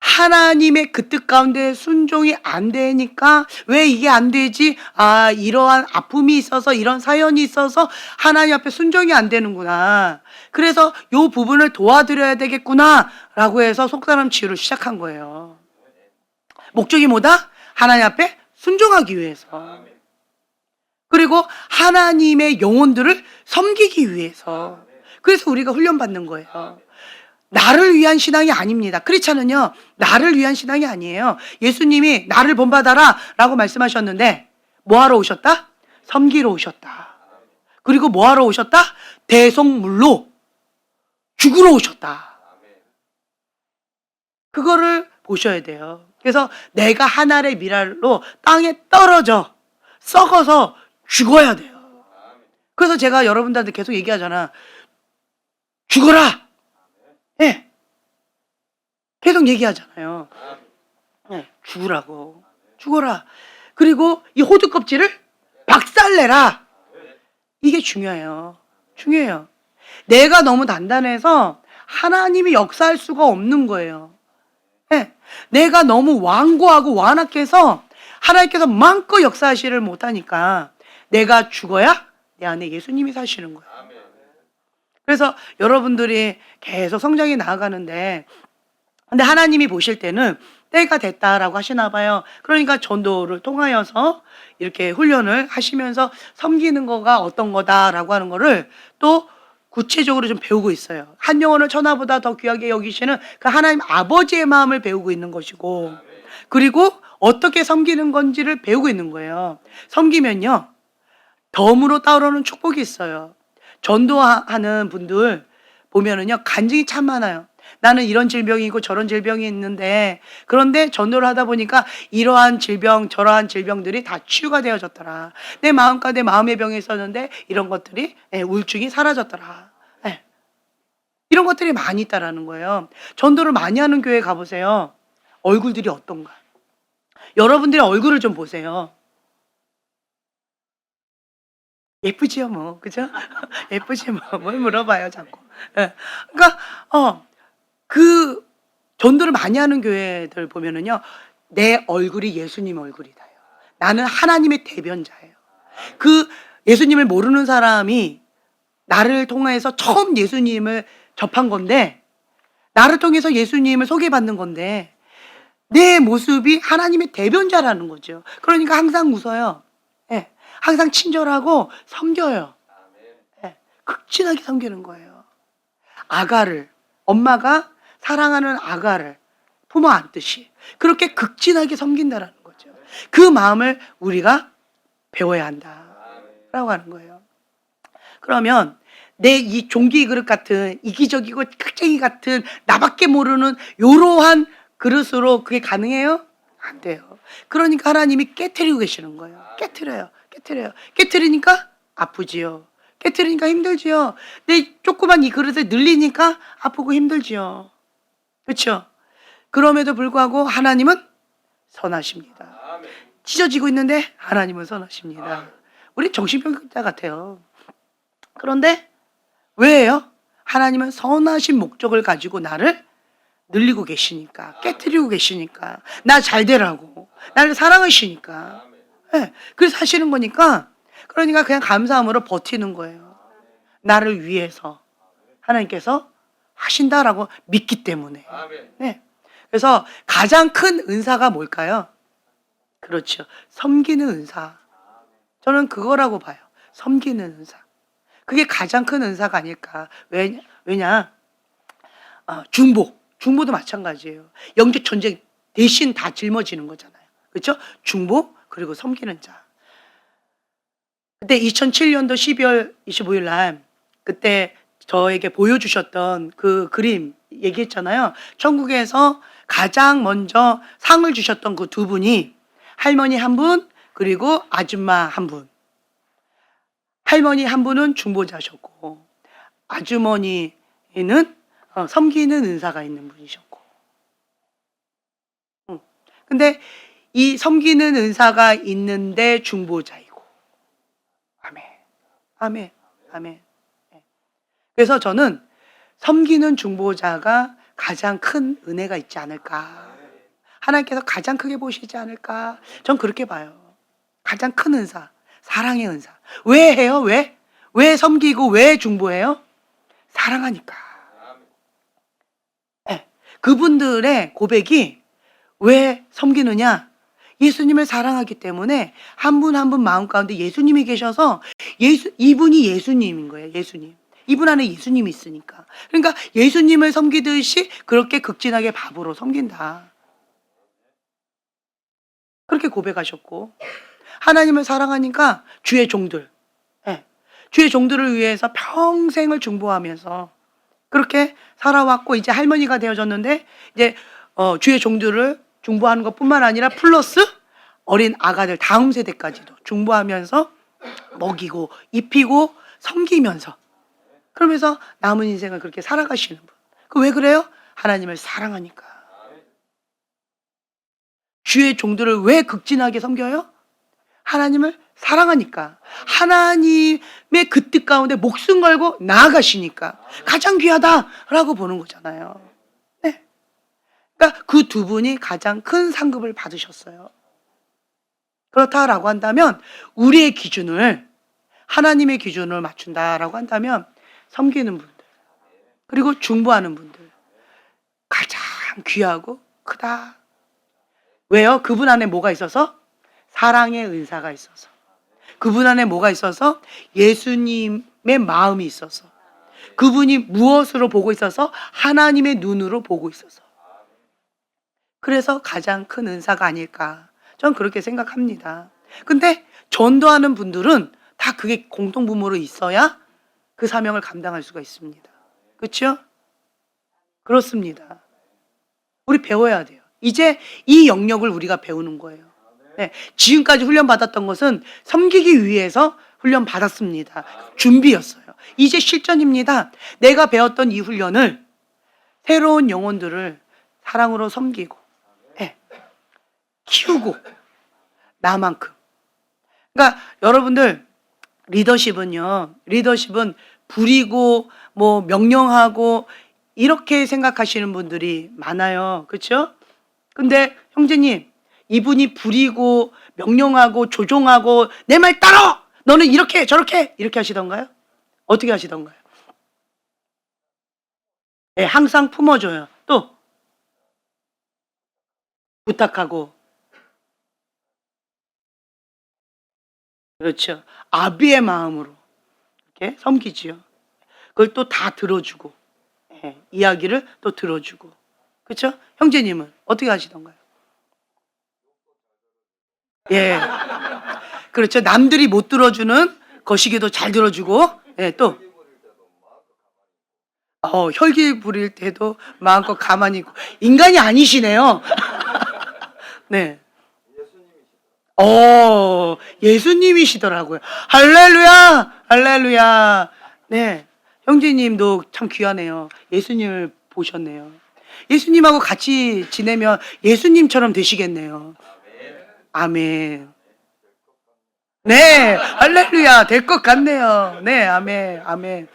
Speaker 1: 하나님의 그 뜻 가운데 순종이 안 되니까 왜 이게 안 되지? 아, 이러한 아픔이 있어서 이런 사연이 있어서 하나님 앞에 순종이 안 되는구나. 그래서 요 부분을 도와드려야 되겠구나 라고 해서 속사람 치유를 시작한 거예요. 목적이 뭐다? 하나님 앞에 순종하기 위해서. 그리고 하나님의 영혼들을 섬기기 위해서. 그래서 우리가 훈련받는 거예요. 나를 위한 신앙이 아닙니다. 크리스찬은요, 나를 위한 신앙이 아니에요. 예수님이 나를 본받아라 라고 말씀하셨는데 뭐 하러 오셨다? 섬기러 오셨다. 그리고 뭐 하러 오셨다? 대속물로 죽으러 오셨다. 그거를 보셔야 돼요. 그래서 내가 하늘의 미랄로 땅에 떨어져 썩어서 죽어야 돼요. 그래서 제가 여러분들한테 계속 얘기하잖아. 죽어라! 예. 계속 얘기하잖아요. 예, 죽으라고. 죽어라. 그리고 이 호두 껍질을 박살내라. 이게 중요해요. 중요해요. 내가 너무 단단해서 하나님이 역사할 수가 없는 거예요. 예. 내가 너무 완고하고 완악해서 하나님께서 마음껏 역사하시를 못하니까 내가 죽어야 내 안에 예수님이 사시는 거예요. 그래서 여러분들이 계속 성장이 나아가는데 근데 하나님이 보실 때는 때가 됐다라고 하시나 봐요. 그러니까 전도를 통하여서 이렇게 훈련을 하시면서 섬기는 거가 어떤 거다라고 하는 거를 또 구체적으로 좀 배우고 있어요. 한 영혼을 천하보다 더 귀하게 여기시는 그 하나님 아버지의 마음을 배우고 있는 것이고 그리고 어떻게 섬기는 건지를 배우고 있는 거예요. 섬기면요. 덤으로 따오르는 축복이 있어요. 전도하는 분들 보면은요, 간증이 참 많아요. 나는 이런 질병이 있고 저런 질병이 있는데, 그런데 전도를 하다 보니까 이러한 질병, 저러한 질병들이 다 치유가 되어졌더라. 내 마음과 내 마음의 병이 있었는데, 이런 것들이, 우울증이 사라졌더라. 이런 것들이 많이 있다라는 거예요. 전도를 많이 하는 교회 가보세요. 얼굴들이 어떤가? 여러분들의 얼굴을 좀 보세요. 예쁘지요, 뭐. 그죠? 예쁘지, 뭐. 뭘 물어봐요, 자꾸. 예. 그러니까, 그 전도를 많이 하는 교회들 보면은요, 내 얼굴이 예수님 얼굴이다요. 나는 하나님의 대변자예요. 그 예수님을 모르는 사람이 나를 통해서 처음 예수님을 접한 건데, 나를 통해서 예수님을 소개받는 건데, 내 모습이 하나님의 대변자라는 거죠. 그러니까 항상 웃어요. 예. 항상 친절하고 섬겨요. 예. 극진하게 섬기는 거예요. 아가를, 엄마가 사랑하는 아가를 품어 안듯이 그렇게 극진하게 섬긴다라는 거죠. 그 마음을 우리가 배워야 한다라고 하는 거예요. 그러면 내 이 종기 그릇 같은 이기적이고 특쟁이 같은 나밖에 모르는 이러한 그릇으로 그게 가능해요? 안 돼요. 그러니까 하나님이 깨트리고 계시는 거예요. 깨트려요. 깨트리니까 아프지요. 깨트리니까 힘들지요. 내 조그만 이 그릇을 늘리니까 아프고 힘들지요. 그렇죠? 그럼에도 불구하고 하나님은 선하십니다. 찢어지고 있는데 하나님은 선하십니다. 우리 정신병자 같아요. 그런데 왜요? 하나님은 선하신 목적을 가지고 나를 늘리고 계시니까, 깨트리고 계시니까, 나 잘 되라고, 나를 사랑하시니까. 네, 그래서 하시는 거니까, 그러니까 그냥 감사함으로 버티는 거예요. 나를 위해서 하나님께서 하신다라고 믿기 때문에. 네. 그래서 가장 큰 은사가 뭘까요? 그렇죠. 섬기는 은사. 저는 그거라고 봐요. 섬기는 은사. 그게 가장 큰 은사가 아닐까. 왜냐? 중보도 마찬가지예요. 영적 전쟁 대신 다 짊어지는 거잖아요. 그렇죠? 중보 그리고 섬기는 자. 그때 2007년도 12월 25일 날 그때 저에게 보여주셨던 그 그림 얘기했잖아요. 천국에서 가장 먼저 상을 주셨던 그 두 분이 할머니 한 분, 그리고 아줌마 한 분. 할머니 한 분은 중보자셨고, 아주머니는 섬기는 은사가 있는 분이셨고. 근데 이 섬기는 은사가 있는데 중보자이고. 아멘. 아멘. 아멘. 네. 그래서 저는 섬기는 중보자가 가장 큰 은혜가 있지 않을까. 하나님께서 가장 크게 보시지 않을까. 전 그렇게 봐요. 가장 큰 은사, 사랑의 은사. 왜 해요? 왜? 왜 섬기고 왜 중보해요? 사랑하니까. 네. 그분들의 고백이 왜 섬기느냐? 예수님을 사랑하기 때문에 한 분 한 분 마음 가운데 예수님이 계셔서 이분이 예수님인 거예요. 예수님. 이분 안에 예수님이 있으니까. 그러니까 예수님을 섬기듯이 그렇게 극진하게 밥으로 섬긴다. 그렇게 고백하셨고, 하나님을 사랑하니까 주의 종들, 주의 종들을 위해서 평생을 중보하면서 그렇게 살아왔고, 이제 할머니가 되어졌는데 이제 주의 종들을 중보하는 것뿐만 아니라 플러스 어린 아가들 다음 세대까지도 중보하면서 먹이고 입히고 섬기면서, 그러면서 남은 인생을 그렇게 살아가시는 분. 그 왜 그래요? 하나님을 사랑하니까. 주의 종들을 왜 극진하게 섬겨요? 하나님을 사랑하니까. 하나님의 그 뜻 가운데 목숨 걸고 나아가시니까 가장 귀하다라고 보는 거잖아요. 네. 그러니까 그 두 분이 가장 큰 상급을 받으셨어요. 그렇다라고 한다면 우리의 기준을, 하나님의 기준을 맞춘다라고 한다면 섬기는 분들, 그리고 중보하는 분들 가장 귀하고 크다. 왜요? 그분 안에 뭐가 있어서? 사랑의 은사가 있어서. 그분 안에 뭐가 있어서? 예수님의 마음이 있어서. 그분이 무엇으로 보고 있어서? 하나님의 눈으로 보고 있어서. 그래서 가장 큰 은사가 아닐까. 전 그렇게 생각합니다. 근데 전도하는 분들은 다 그게 공통분모로 있어야 그 사명을 감당할 수가 있습니다. 그렇죠? 그렇습니다. 우리 배워야 돼요. 이제 이 영역을 우리가 배우는 거예요. 네, 지금까지 훈련받았던 것은 섬기기 위해서 훈련받았습니다. 준비였어요. 이제 실전입니다. 내가 배웠던 이 훈련을 새로운 영혼들을 사랑으로 섬기고, 네, 키우고, 나만큼. 그러니까 여러분들, 리더십은 부리고 뭐 명령하고 이렇게 생각하시는 분들이 많아요. 그렇죠? 근데 형제님, 이분이 부리고 명령하고 조종하고 내 말 따라! 너는 이렇게 저렇게 이렇게 하시던가요? 어떻게 하시던가요? 네, 항상 품어줘요. 또 부탁하고. 그렇죠. 아비의 마음으로 이렇게 섬기지요. 그걸 또 다 들어주고, 네, 이야기를 또 들어주고. 그렇죠? 형제님은 어떻게 하시던가요? 예. 그렇죠. 남들이 못 들어주는 거시기도 잘 들어주고, 예, 또 혈기 부릴 때도 마음껏 가만히 있고. 인간이 아니시네요. 네. 예수님이시더라고요. 할렐루야! 할렐루야! 네. 형제님도 참 귀하네요. 예수님을 보셨네요. 예수님하고 같이 지내면 예수님처럼 되시겠네요. 아멘. 네. 할렐루야. 될 것 같네요. 네. 아멘. 아멘.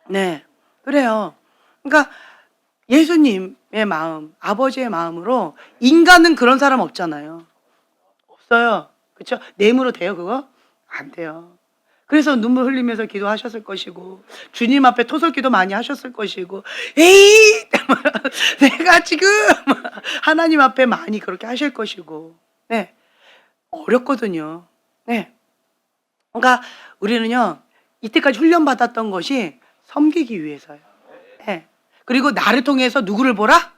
Speaker 1: 네. 그래요. 그러니까 예수님의 마음, 아버지의 마음으로, 인간은 그런 사람 없잖아요. 없어요. 그렇죠? 내 힘으로 돼요, 그거? 안 돼요. 그래서 눈물 흘리면서 기도하셨을 것이고, 주님 앞에 토설기도 많이 하셨을 것이고, 에이! 내가 지금 하나님 앞에 많이 그렇게 하실 것이고, 네. 어렵거든요. 네. 그러니까 우리는요, 이때까지 훈련받았던 것이 섬기기 위해서요. 네. 그리고 나를 통해서 누구를 보라?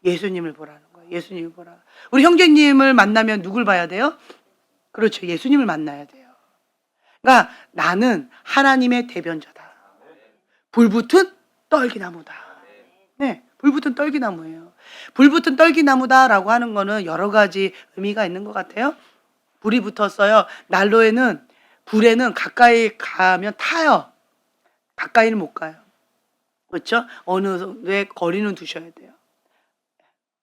Speaker 1: 예수님을 보라는 거예요. 예수님을 보라. 우리 형제님을 만나면 누굴 봐야 돼요? 그렇죠. 예수님을 만나야 돼요. 그러니까 나는 하나님의 대변자다. 불붙은 떨기나무다. 네, 불붙은 떨기나무예요. 불붙은 떨기나무다라고 하는 거는 여러 가지 의미가 있는 것 같아요. 불이 붙었어요. 난로에는, 불에는 가까이 가면 타요. 가까이는 못 가요. 그렇죠? 어느 정도의 거리는 두셔야 돼요.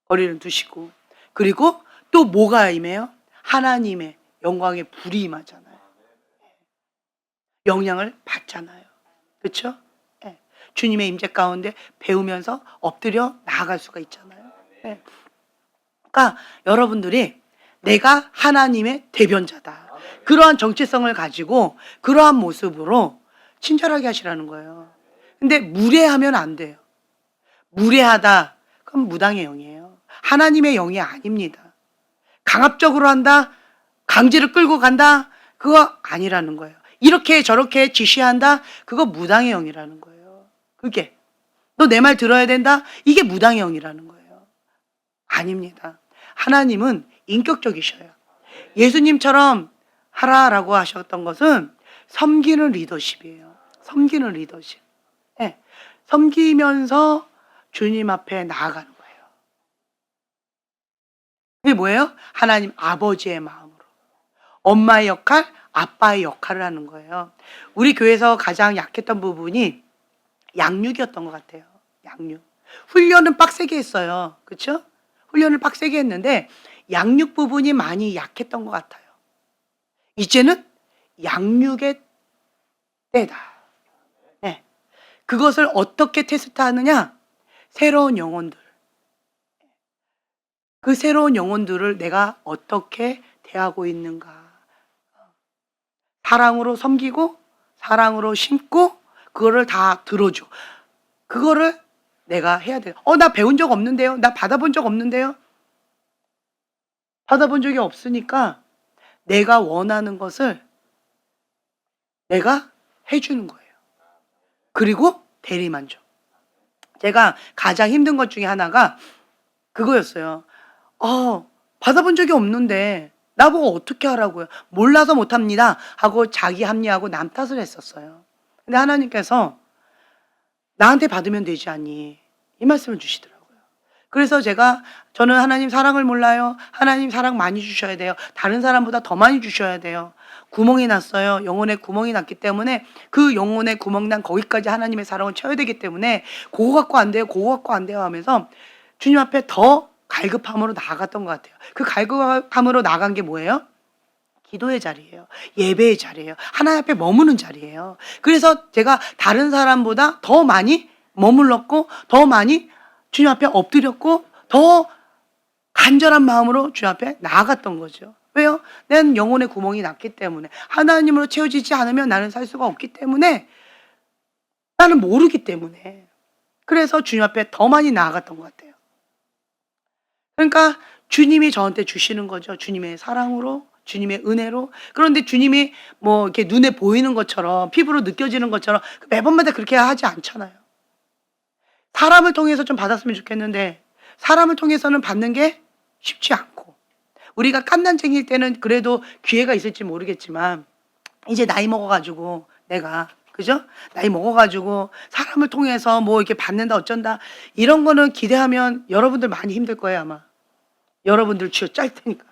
Speaker 1: 거리는 두시고. 그리고 또 뭐가 임해요? 하나님의 영광의 불이 임하잖아요. 영향을 받잖아요. 그렇죠? 예. 주님의 임재 가운데 배우면서 엎드려 나아갈 수가 있잖아요. 예. 그러니까 여러분들이 내가 하나님의 대변자다. 그러한 정체성을 가지고 그러한 모습으로 친절하게 하시라는 거예요. 근데 무례하면 안 돼요. 무례하다, 그럼 무당의 영이에요. 하나님의 영이 아닙니다. 강압적으로 한다, 강제를 끌고 간다, 그거 아니라는 거예요. 이렇게 저렇게 지시한다, 그거 무당의 영이라는 거예요. 그게 너 내 말 들어야 된다, 이게 무당의 영이라는 거예요. 아닙니다. 하나님은 인격적이셔요. 예수님처럼 하라라고 하셨던 것은 섬기는 리더십이에요. 섬기는 리더십. 네. 섬기면서 주님 앞에 나아가는 거예요. 그게 뭐예요? 하나님 아버지의 마음으로. 엄마의 역할, 아빠의 역할을 하는 거예요. 우리 교회에서 가장 약했던 부분이 양육이었던 것 같아요. 양육. 훈련은 빡세게 했어요. 그렇죠? 훈련을 빡세게 했는데 양육 부분이 많이 약했던 것 같아요. 이제는 양육의 때다. 네. 그것을 어떻게 테스트하느냐? 새로운 영혼들. 그 새로운 영혼들을 내가 어떻게 대하고 있는가? 사랑으로 섬기고 사랑으로 심고 그거를 다 들어줘. 그거를 내가 해야 돼요. 나 배운 적 없는데요. 나 받아본 적 없는데요. 받아본 적이 없으니까 내가 원하는 것을 내가 해주는 거예요. 그리고 대리만족. 제가 가장 힘든 것 중에 하나가 그거였어요. 받아본 적이 없는데 나보고 어떻게 하라고요? 몰라서 못합니다 하고 자기 합리하고 남 탓을 했었어요. 근데 하나님께서 나한테 받으면 되지 않니? 이 말씀을 주시더라고요. 그래서 저는 하나님 사랑을 몰라요. 하나님 사랑 많이 주셔야 돼요. 다른 사람보다 더 많이 주셔야 돼요. 구멍이 났어요. 영혼에 구멍이 났기 때문에 그 영혼에 구멍 난 거기까지 하나님의 사랑을 채워야 되기 때문에 그거 갖고 안 돼요. 그거 갖고 안 돼요 하면서 주님 앞에 더 갈급함으로 나아갔던 것 같아요. 그 갈급함으로 나간 게 뭐예요? 기도의 자리예요. 예배의 자리예요. 하나님 앞에 머무는 자리예요. 그래서 제가 다른 사람보다 더 많이 머물렀고 더 많이 주님 앞에 엎드렸고 더 간절한 마음으로 주님 앞에 나아갔던 거죠. 왜요? 난 영혼의 구멍이 났기 때문에 하나님으로 채워지지 않으면 나는 살 수가 없기 때문에 나는 모르기 때문에 그래서 주님 앞에 더 많이 나아갔던 것 같아요. 그러니까 주님이 저한테 주시는 거죠. 주님의 사랑으로, 주님의 은혜로. 그런데 주님이 뭐 이렇게 눈에 보이는 것처럼 피부로 느껴지는 것처럼 매번마다 그렇게 하지 않잖아요. 사람을 통해서 좀 받았으면 좋겠는데 사람을 통해서는 받는 게 쉽지 않고 우리가 깐난쟁이일 때는 그래도 기회가 있을지 모르겠지만 이제 나이 먹어가지고 내가 그죠? 나이 먹어가지고 사람을 통해서 뭐 이렇게 받는다 어쩐다 이런 거는 기대하면 여러분들 많이 힘들 거예요 아마. 여러분들 쥐어 짤 테니까.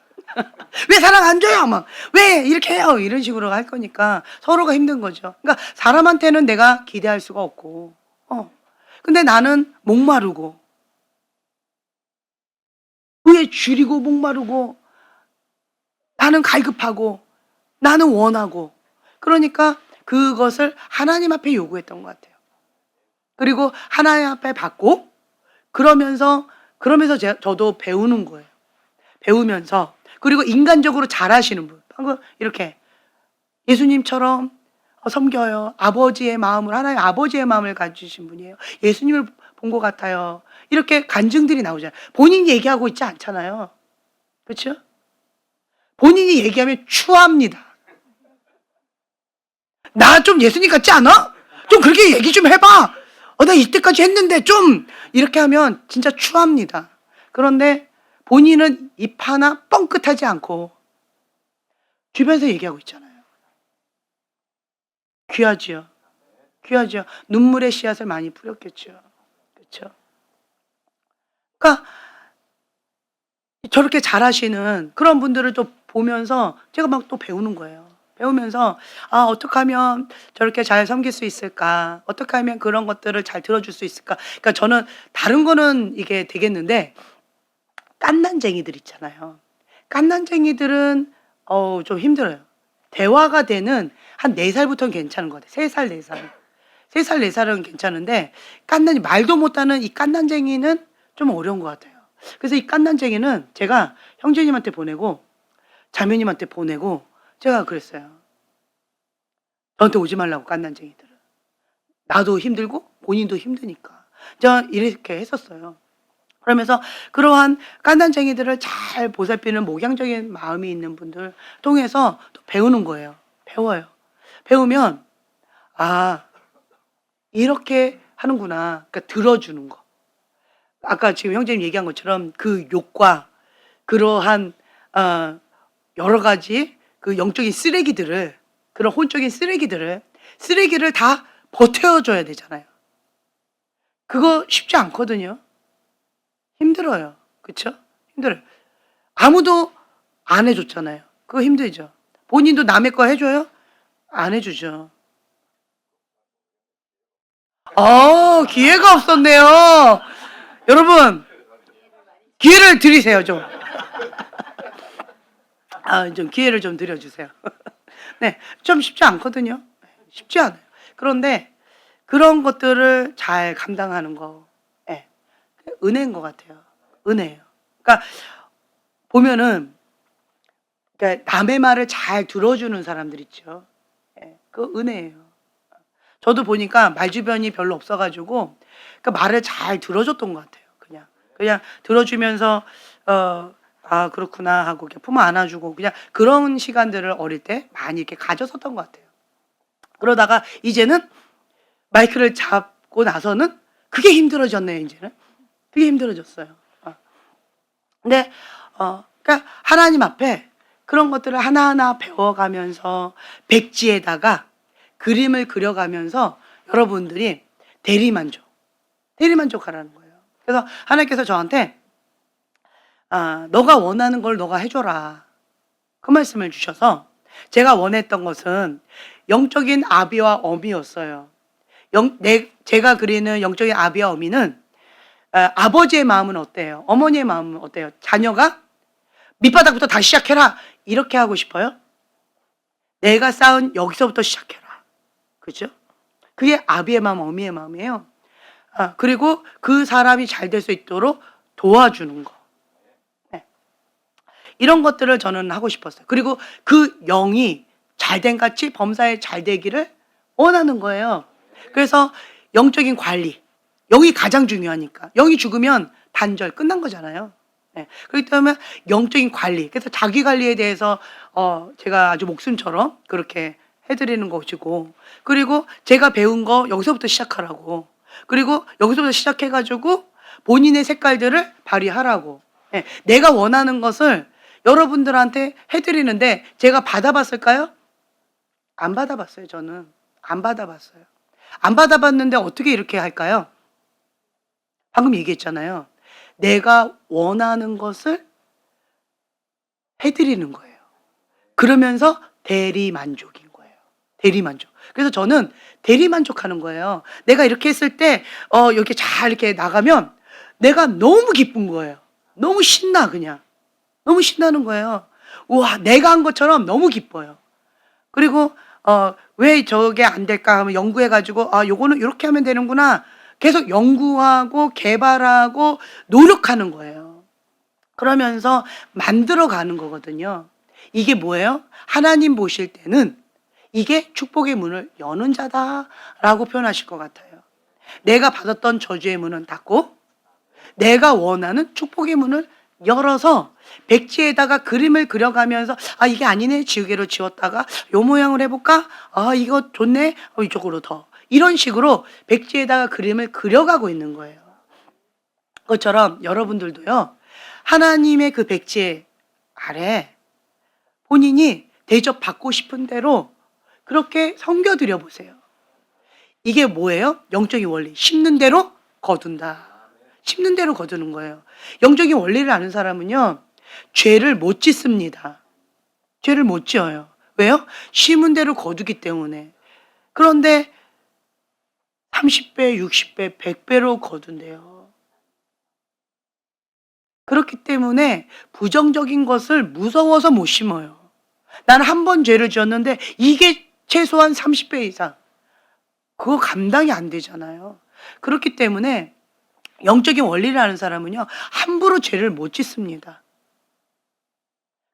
Speaker 1: 왜 사랑 안 줘요? 막 왜 이렇게 해요? 이런 식으로 할 거니까 서로가 힘든 거죠. 그러니까 사람한테는 내가 기대할 수가 없고 근데 나는 목마르고 의에 줄이고 목마르고 나는 갈급하고 나는 원하고 그러니까 그것을 하나님 앞에 요구했던 것 같아요. 그리고 하나님 앞에 받고 그러면서 저도 배우는 거예요. 배우면서 그리고 인간적으로 잘하시는 분 방금 이렇게 예수님처럼 섬겨요. 아버지의 마음을 하나님 아버지의 마음을 가지신 분이에요. 예수님을 본 것 같아요. 이렇게 간증들이 나오잖아요. 본인이 얘기하고 있지 않잖아요. 그렇죠? 본인이 얘기하면 추합니다. 나 좀 예수님 같지 않아? 좀 그렇게 얘기 좀 해봐. 나 이때까지 했는데 좀 이렇게 하면 진짜 추합니다. 그런데 본인은 입 하나 뻥끗하지 않고 주변에서 얘기하고 있잖아요. 귀하지요. 귀하죠. 눈물의 씨앗을 많이 뿌렸겠죠. 그렇죠. 그러니까 저렇게 잘하시는 그런 분들을 또 보면서 제가 막 또 배우는 거예요. 배우면서 어떻게 하면 저렇게 잘 섬길 수 있을까? 어떻게 하면 그런 것들을 잘 들어줄 수 있을까? 그러니까 저는 다른 거는 이게 되겠는데 깐난쟁이들 있잖아요. 깐난쟁이들은 좀 힘들어요. 대화가 되는 한 4살부터는 괜찮은 것 같아요. 3살, 4살. 3살, 4살은 괜찮은데 말도 못하는 이 깐난쟁이는 좀 어려운 것 같아요. 그래서 이 깐난쟁이는 제가 형제님한테 보내고 자매님한테 보내고 제가 그랬어요. 저한테 오지 말라고 깐난쟁이들은. 나도 힘들고 본인도 힘드니까. 제가 이렇게 했었어요. 그러면서 그러한 깐난쟁이들을 잘 보살피는 목양적인 마음이 있는 분들 통해서 또 배우는 거예요. 배워요. 배우면 이렇게 하는구나. 그러니까 들어주는 거. 아까 지금 형제님 얘기한 것처럼 그 욕과 그러한 여러 가지 그 영적인 쓰레기들을 그런 혼적인 쓰레기를 다 버텨줘야 되잖아요. 그거 쉽지 않거든요. 힘들어요. 그쵸? 힘들어요. 아무도 안 해줬잖아요. 그거 힘들죠. 본인도 남의 거 해줘요? 안 해주죠. 기회가 없었네요. 여러분, 기회를 드리세요, 좀. 좀 기회를 좀 드려주세요. 네, 좀 쉽지 않거든요. 쉽지 않아요. 그런데 그런 것들을 잘 감당하는 거, 예, 은혜인 것 같아요. 은혜예요. 그러니까 보면은, 그러니까 남의 말을 잘 들어주는 사람들 있죠. 예, 그 은혜예요. 저도 보니까 말주변이 별로 없어가지고, 그 말을 잘 들어줬던 것 같아요. 그냥 들어주면서, 그렇구나 하고, 그냥 품 안아주고, 그냥 그런 시간들을 어릴 때 많이 이렇게 가졌었던 것 같아요. 그러다가 이제는 마이크를 잡고 나서는 그게 힘들어졌네요, 이제는. 그게 힘들어졌어요. 근데, 그러니까 하나님 앞에 그런 것들을 하나하나 배워가면서 백지에다가 그림을 그려가면서 여러분들이 대리만족하라는 거예요. 그래서 하나님께서 저한테 너가 원하는 걸 너가 해줘라. 그 말씀을 주셔서 제가 원했던 것은 영적인 아비와 어미였어요. 제가 그리는 영적인 아비와 어미는 아버지의 마음은 어때요? 어머니의 마음은 어때요? 자녀가 밑바닥부터 다시 시작해라. 이렇게 하고 싶어요? 내가 쌓은 여기서부터 시작해라. 그죠? 그게 아비의 마음, 어미의 마음이에요. 그리고 그 사람이 잘 될 수 있도록 도와주는 거. 네. 이런 것들을 저는 하고 싶었어요. 그리고 그 영이 잘된 같이 범사에 잘 되기를 원하는 거예요. 그래서 영적인 관리. 영이 가장 중요하니까. 영이 죽으면 단절 끝난 거잖아요. 네. 그렇기 때문에 영적인 관리. 그래서 자기 관리에 대해서 제가 아주 목숨처럼 그렇게 해드리는 것이고, 그리고 제가 배운 거 여기서부터 시작하라고. 그리고 여기서부터 시작해가지고 본인의 색깔들을 발휘하라고. 네. 내가 원하는 것을 여러분들한테 해드리는데 제가 받아봤을까요? 안 받아봤어요, 저는. 안 받아봤어요. 안 받아봤는데 어떻게 이렇게 할까요? 방금 얘기했잖아요. 내가 원하는 것을 해드리는 거예요. 그러면서 대리만족인 거예요. 대리만족. 그래서 저는 대리만족하는 거예요. 내가 이렇게 했을 때 이렇게 잘 이렇게 나가면 내가 너무 기쁜 거예요. 너무 신나 그냥. 너무 신나는 거예요. 우와, 내가 한 것처럼 너무 기뻐요. 그리고 왜 저게 안 될까 하면 연구해가지고 요거는 이렇게 하면 되는구나. 계속 연구하고 개발하고 노력하는 거예요. 그러면서 만들어가는 거거든요. 이게 뭐예요? 하나님 보실 때는 이게 축복의 문을 여는 자다라고 표현하실 것 같아요. 내가 받았던 저주의 문은 닫고 내가 원하는 축복의 문을 열어서 백지에다가 그림을 그려가면서 이게 아니네, 지우개로 지웠다가 요 모양을 해볼까? 이거 좋네, 이쪽으로 더, 이런 식으로 백지에다가 그림을 그려가고 있는 거예요. 그것처럼 여러분들도요, 하나님의 그 백지 아래 본인이 대접받고 싶은 대로 그렇게 섬겨드려 보세요. 이게 뭐예요? 영적인 원리. 심는 대로 거둔다. 심는 대로 거두는 거예요. 영적인 원리를 아는 사람은요, 죄를 못 짓습니다. 죄를 못 지어요. 왜요? 심은 대로 거두기 때문에. 그런데 30배, 60배, 100배로 거둔대요. 그렇기 때문에 부정적인 것을 무서워서 못 심어요. 나는 한 번 죄를 지었는데 이게 최소한 30배 이상. 그거 감당이 안 되잖아요. 그렇기 때문에 영적인 원리를 아는 사람은요, 함부로 죄를 못 짓습니다.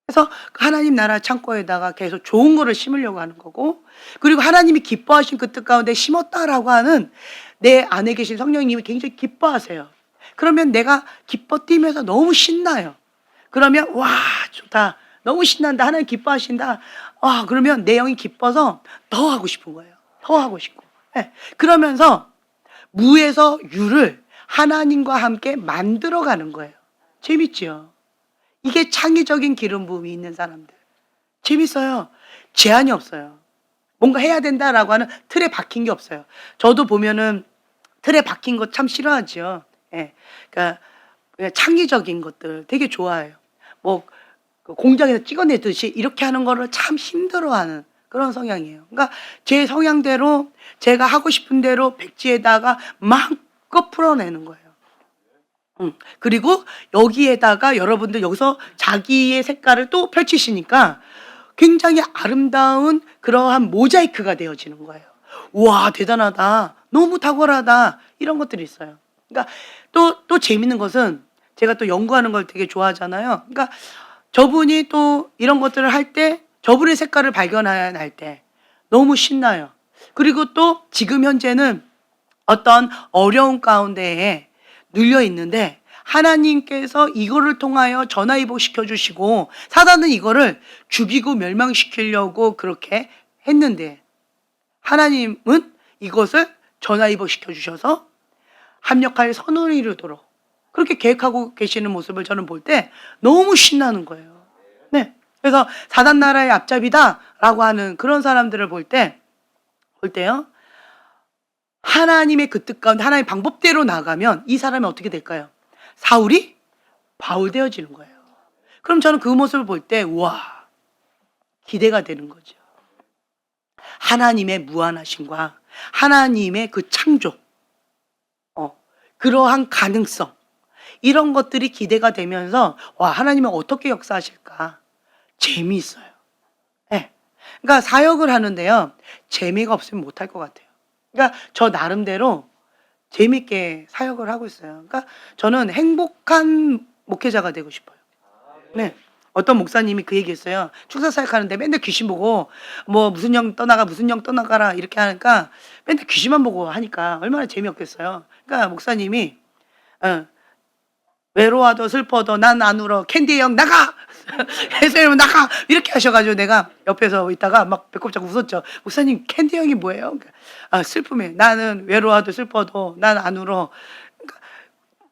Speaker 1: 그래서 하나님 나라 창고에다가 계속 좋은 거를 심으려고 하는 거고, 그리고 하나님이 기뻐하신 그 뜻 가운데 심었다라고 하는 내 안에 계신 성령님이 굉장히 기뻐하세요. 그러면 내가 기뻐 뛰면서 너무 신나요. 그러면 와 좋다, 너무 신난다, 하나님 기뻐하신다. 그러면 내 영이 기뻐서 더 하고 싶은 거예요. 더 하고 싶고. 네. 그러면서 무에서 유를 하나님과 함께 만들어가는 거예요. 재밌지요? 이게 창의적인 기름 부음이 있는 사람들. 재밌어요. 제한이 없어요. 뭔가 해야 된다라고 하는 틀에 박힌 게 없어요. 저도 보면은 틀에 박힌 거 참 싫어하죠. 예. 그러니까 창의적인 것들 되게 좋아해요. 뭐 공장에서 찍어내듯이 이렇게 하는 거를 참 힘들어하는 그런 성향이에요. 그러니까 제 성향대로 제가 하고 싶은 대로 백지에다가 마음껏 풀어내는 거예요. 그리고 여기에다가 여러분들 여기서 자기의 색깔을 또 펼치시니까 굉장히 아름다운 그러한 모자이크가 되어지는 거예요. 와, 대단하다. 너무 탁월하다. 이런 것들이 있어요. 그러니까 또 재밌는 것은 제가 또 연구하는 걸 되게 좋아하잖아요. 그러니까 저분이 또 이런 것들을 할 때 저분의 색깔을 발견할 때 너무 신나요. 그리고 또 지금 현재는 어떤 어려운 가운데에 눌려 있는데 하나님께서 이거를 통하여 전화위복 시켜주시고 사단은 이거를 죽이고 멸망시키려고 그렇게 했는데 하나님은 이것을 전화위복 시켜주셔서 합력하여 선을 이루도록 그렇게 계획하고 계시는 모습을 저는 볼 때 너무 신나는 거예요. 네. 그래서 사단 나라의 앞잡이다라고 하는 그런 사람들을 볼 때요. 하나님의 그 뜻 가운데 하나님의 방법대로 나가면 이 사람이 어떻게 될까요? 사울이 바울 되어지는 거예요. 그럼 저는 그 모습을 볼 때 와, 기대가 되는 거죠. 하나님의 무한하심과 하나님의 그 창조, 그러한 가능성, 이런 것들이 기대가 되면서 와, 하나님은 어떻게 역사하실까? 재미있어요. 네. 그러니까 사역을 하는데요, 재미가 없으면 못할 것 같아요. 그러니까 저 나름대로 재밌게 사역을 하고 있어요. 그러니까 저는 행복한 목회자가 되고 싶어요. 네. 어떤 목사님이 그 얘기했어요. 축사 사역하는데 맨날 귀신 보고 뭐 무슨 영 떠나가 무슨 영 떠나가라 이렇게 하니까 맨날 귀신만 보고 하니까 얼마나 재미없겠어요. 그러니까 목사님이 외로워도 슬퍼도 난 안 울어 캔디 형 나가 해수형 나가 이렇게 하셔가지고 내가 옆에서 있다가 막 배꼽 잡고 웃었죠. 목사님 캔디 형이 뭐예요? 슬픔에 나는 외로워도 슬퍼도 난 안 울어.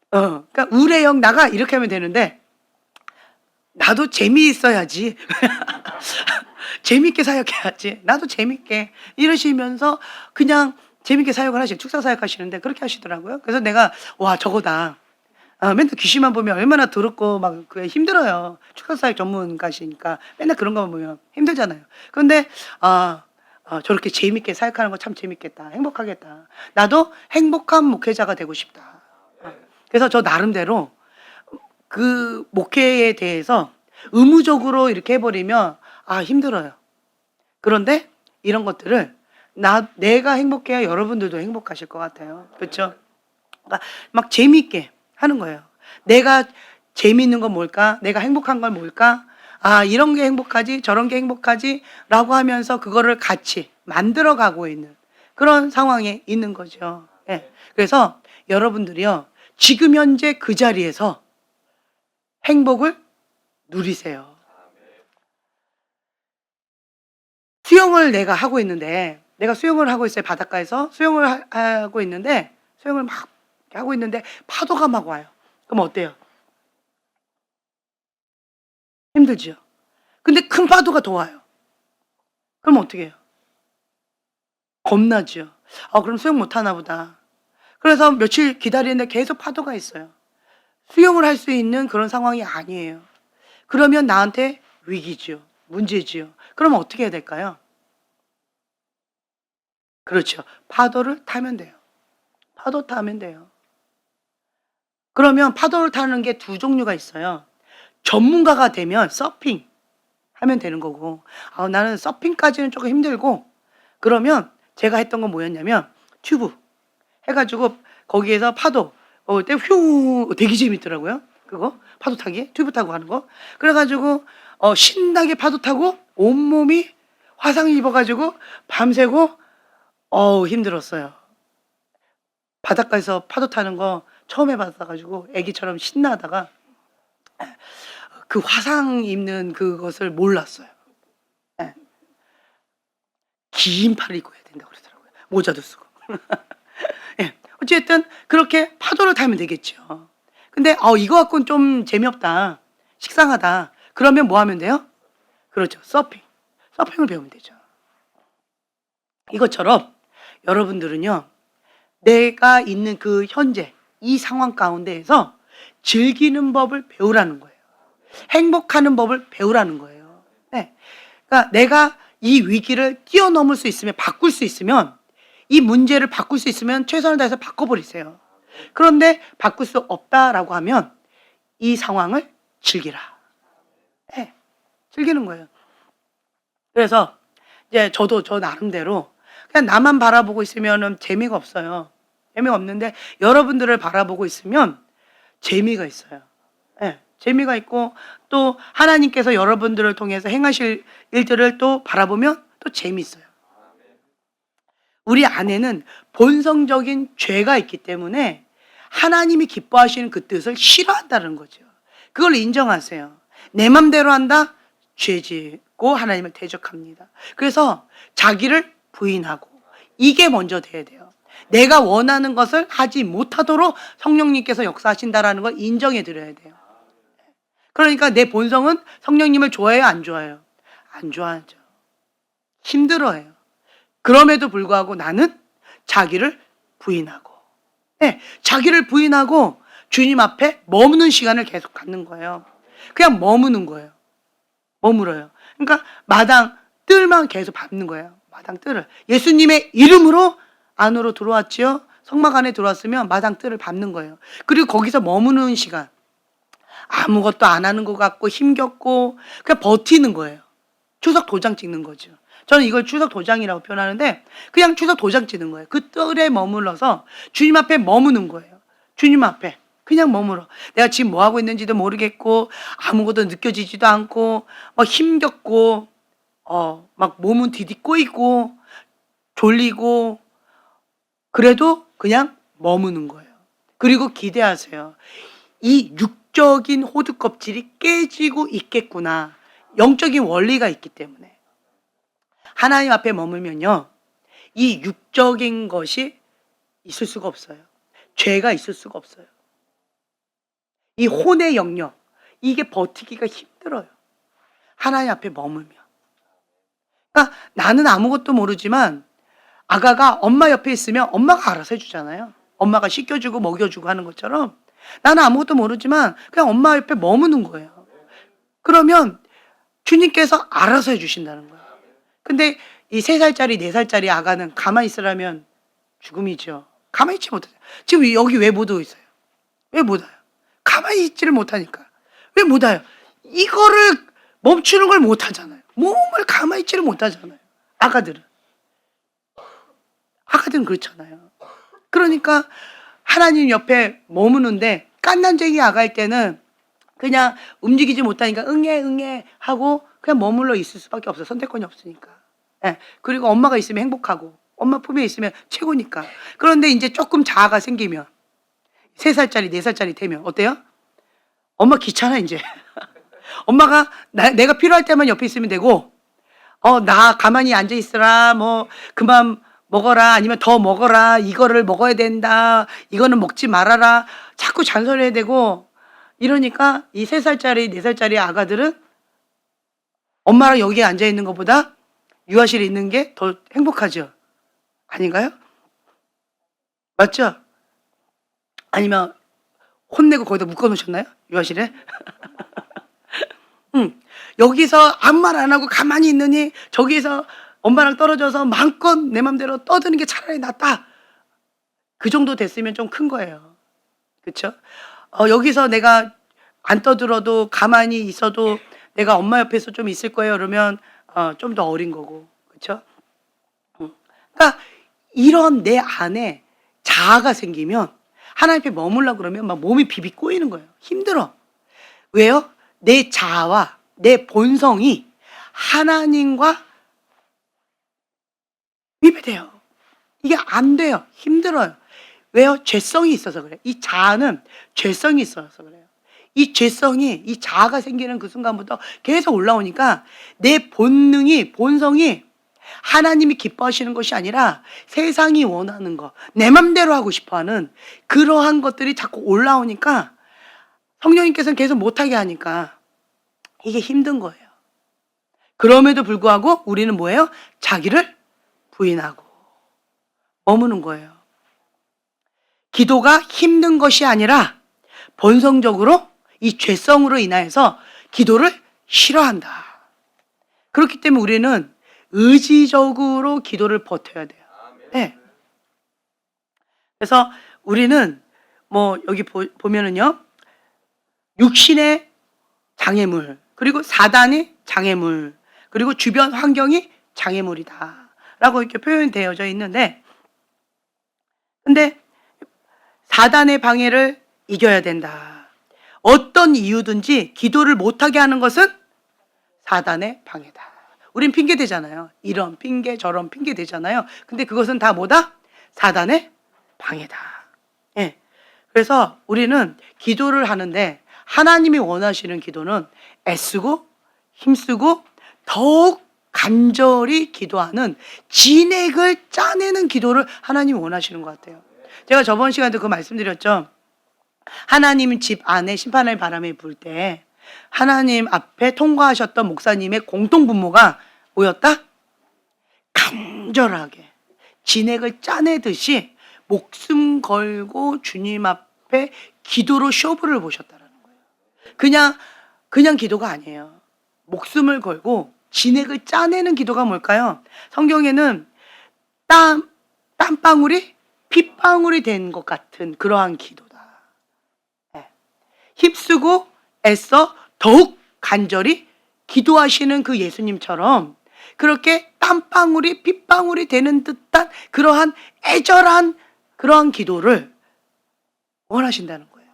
Speaker 1: 그러니까 우레 형 나가 이렇게 하면 되는데 나도 재미있어야지. 재밌게 사역해야지. 나도 재밌게 이러시면서 그냥 재밌게 사역을 하시고 축사 사역하시는데 그렇게 하시더라고요. 그래서 내가 와 저거다. 맨날 귀신만 보면 얼마나 더럽고 막 그게 힘들어요. 축사사역 전문가시니까 맨날 그런 거만 보면 힘들잖아요. 그런데 저렇게 재밌게 사역하는 거 참 재밌겠다. 행복하겠다. 나도 행복한 목회자가 되고 싶다. 그래서 저 나름대로 그 목회에 대해서 의무적으로 이렇게 해버리면 힘들어요. 그런데 이런 것들을 내가 행복해야 여러분들도 행복하실 것 같아요. 그렇죠? 그러니까 막 재미있게 하는 거예요. 내가 재미있는 건 뭘까? 내가 행복한 건 뭘까? 이런 게 행복하지, 저런 게 행복하지 라고 하면서 그거를 같이 만들어 가고 있는 그런 상황에 있는 거죠. 예. 그래서 여러분들이요, 지금 현재 그 자리에서 행복을 누리세요. 수영을 내가 하고 있는데, 내가 수영을 하고 있어요. 바닷가에서 수영을 하고 있는데, 수영을 막 하고 있는데 파도가 막 와요. 그럼 어때요? 힘들죠. 근데 큰 파도가 더 와요. 그럼 어떻게 해요? 겁나죠. 그럼 수영 못하나 보다. 그래서 며칠 기다리는데 계속 파도가 있어요. 수영을 할 수 있는 그런 상황이 아니에요. 그러면 나한테 위기죠. 문제지요. 그러면 어떻게 해야 될까요? 그렇죠. 파도를 타면 돼요. 파도 타면 돼요. 그러면 파도를 타는 게 두 종류가 있어요. 전문가가 되면 서핑 하면 되는 거고, 나는 서핑까지는 조금 힘들고, 그러면 제가 했던 건 뭐였냐면 튜브 해가지고 거기에서 파도 먹을 때 휘 되게 재밌더라고요. 그거 파도 타기 튜브 타고 가는 거. 그래가지고 신나게 파도 타고 온몸이 화상 입어가지고 밤새고 힘들었어요. 바닷가에서 파도 타는 거 처음 해봤어가지고 애기처럼 신나다가 그 화상 입는 그것을 몰랐어요. 예. 긴 팔을 입고 해야 된다고 그러더라고요. 모자도 쓰고. 예. 어쨌든 그렇게 파도를 타면 되겠죠. 근데 이거 갖고는 좀 재미없다. 식상하다. 그러면 뭐 하면 돼요? 그렇죠. 서핑. 서핑을 배우면 되죠. 이것처럼 여러분들은요. 내가 있는 그 현재 이 상황 가운데에서 즐기는 법을 배우라는 거예요. 행복하는 법을 배우라는 거예요. 네. 그러니까 내가 이 위기를 뛰어넘을 수 있으면, 바꿀 수 있으면, 이 문제를 바꿀 수 있으면 최선을 다해서 바꿔버리세요. 그런데 바꿀 수 없다라고 하면 이 상황을 즐기라. 네. 즐기는 거예요. 그래서 이제 저도 저 나름대로 그냥 나만 바라보고 있으면 재미가 없어요. 재미가 없는데 여러분들을 바라보고 있으면 재미가 있어요. 네. 재미가 있고 또 하나님께서 여러분들을 통해서 행하실 일들을 또 바라보면 또 재미있어요. 우리 안에는 본성적인 죄가 있기 때문에 하나님이 기뻐하시는 그 뜻을 싫어한다는 거죠. 그걸 인정하세요. 내 맘대로 한다? 죄짓고 하나님을 대적합니다. 그래서 자기를 부인하고 이게 먼저 돼야 돼요. 내가 원하는 것을 하지 못하도록 성령님께서 역사하신다라는 걸 인정해 드려야 돼요. 그러니까 내 본성은 성령님을 좋아해요, 안 좋아해요? 안 좋아하죠. 힘들어해요. 그럼에도 불구하고 나는 자기를 부인하고, 네, 자기를 부인하고 주님 앞에 머무는 시간을 계속 갖는 거예요. 그냥 머무는 거예요. 머물어요. 그러니까 마당 뜰만 계속 밟는 거예요. 마당 뜰을. 예수님의 이름으로 안으로 들어왔지요. 성막 안에 들어왔으면 마당 뜰을 밟는 거예요. 그리고 거기서 머무는 시간. 아무것도 안 하는 것 같고 힘겹고 그냥 버티는 거예요. 추석 도장 찍는 거죠. 저는 이걸 추석 도장이라고 표현하는데 그냥 추석 도장 찍는 거예요. 그 뜰에 머물러서 주님 앞에 머무는 거예요. 주님 앞에 그냥 머물어. 내가 지금 뭐 하고 있는지도 모르겠고 아무것도 느껴지지도 않고 막 힘겹고 막 몸은 디디고 있고 졸리고 그래도 그냥 머무는 거예요. 그리고 기대하세요. 이 육적인 호두 껍질이 깨지고 있겠구나. 영적인 원리가 있기 때문에. 하나님 앞에 머물면요. 이 육적인 것이 있을 수가 없어요. 죄가 있을 수가 없어요. 이 혼의 영역, 이게 버티기가 힘들어요. 하나님 앞에 머물면. 그러니까 나는 아무것도 모르지만 아가가 엄마 옆에 있으면 엄마가 알아서 해주잖아요. 엄마가 씻겨주고 먹여주고 하는 것처럼 나는 아무것도 모르지만 그냥 엄마 옆에 머무는 거예요. 그러면 주님께서 알아서 해주신다는 거예요. 근데 이 3살짜리, 4살짜리 아가는 가만히 있으라면 죽음이죠. 가만히 있지 못하죠. 지금 여기 왜 못 오고 있어요? 왜 못 와요? 가만히 있지를 못하니까. 왜 못 와요? 이거를 멈추는 걸 못 하잖아요. 몸을 가만히 있지를 못하잖아요. 아가들은 그렇잖아요. 그러니까 하나님 옆에 머무는데 깐난쟁이 아가일 때는 그냥 움직이지 못하니까 응애 하고 그냥 머물러 있을 수밖에 없어요. 선택권이 없으니까. 예. 그리고 엄마가 있으면 행복하고 엄마 품에 있으면 최고니까. 그런데 이제 조금 자아가 생기면 3살짜리 4살짜리 되면 어때요? 엄마 귀찮아 이제. 엄마가 내가 필요할 때만 옆에 있으면 되고 나 가만히 앉아 있으라 뭐 그만 먹어라 아니면 더 먹어라 이거를 먹어야 된다 이거는 먹지 말아라 자꾸 잔소리해야 되고 이러니까 이 3살짜리 4살짜리 아가들은 엄마랑 여기에 앉아 있는 것보다 유아실에 있는 게 더 행복하죠. 아닌가요? 맞죠? 아니면 혼내고 거기다 묶어놓으셨나요? 유아실에? 응. 여기서 아무 말 안 하고 가만히 있느니 저기서 엄마랑 떨어져서 마음껏 내 맘대로 떠드는 게 차라리 낫다. 그 정도 됐으면 좀 큰 거예요. 그쵸? 여기서 내가 안 떠들어도 가만히 있어도 내가 엄마 옆에서 좀 있을 거예요. 그러면 좀 더 어린 거고. 그쵸? 그러니까 이런 내 안에 자아가 생기면 하나님 앞에 머물려고 그러면 막 몸이 비비 꼬이는 거예요. 힘들어. 왜요? 내 자아와 내 본성이 하나님과 위배돼요. 이게 안 돼요. 힘들어요. 왜요? 죄성이 있어서 그래요. 이 자아는 죄성이 있어서 그래요. 이 죄성이, 이 자아가 생기는 그 순간부터 계속 올라오니까 내 본성이 하나님이 기뻐하시는 것이 아니라 세상이 원하는 거, 내 맘대로 하고 싶어 하는 그러한 것들이 자꾸 올라오니까 성령님께서는 계속 못하게 하니까 이게 힘든 거예요. 그럼에도 불구하고 우리는 뭐예요? 자기를 부인하고 머무는 거예요. 기도가 힘든 것이 아니라 본성적으로 이 죄성으로 인하여서 기도를 싫어한다. 그렇기 때문에 우리는 의지적으로 기도를 버텨야 돼요. 네. 그래서 우리는 뭐 여기 보면은요, 육신의 장애물, 그리고 사단의 장애물, 그리고 주변 환경이 장애물이다 라고 이렇게 표현되어져 있는데, 근데 사단의 방해를 이겨야 된다. 어떤 이유든지 기도를 못하게 하는 것은 사단의 방해다. 우린 핑계 대잖아요. 이런 핑계 저런 핑계 대잖아요. 근데 그것은 다 뭐다? 사단의 방해다. 예. 그래서 우리는 기도를 하는데 하나님이 원하시는 기도는 애쓰고 힘쓰고 더욱 간절히 기도하는 진액을 짜내는 기도를 하나님이 원하시는 것 같아요. 제가 저번 시간에도 그 말씀드렸죠. 하나님 집 안에 심판의 바람이 불 때 하나님 앞에 통과하셨던 목사님의 공통분모가 뭐였다? 간절하게 진액을 짜내듯이 목숨 걸고 주님 앞에 기도로 쇼부를 보셨다는 거예요. 그냥 기도가 아니에요. 목숨을 걸고 진액을 짜내는 기도가 뭘까요? 성경에는 땀방울이 핏방울이 된 것 같은 그러한 기도다. 네. 힘쓰고 애써 더욱 간절히 기도하시는 그 예수님처럼 그렇게 땀방울이 핏방울이 되는 듯한 그러한 애절한 그러한 기도를 원하신다는 거예요.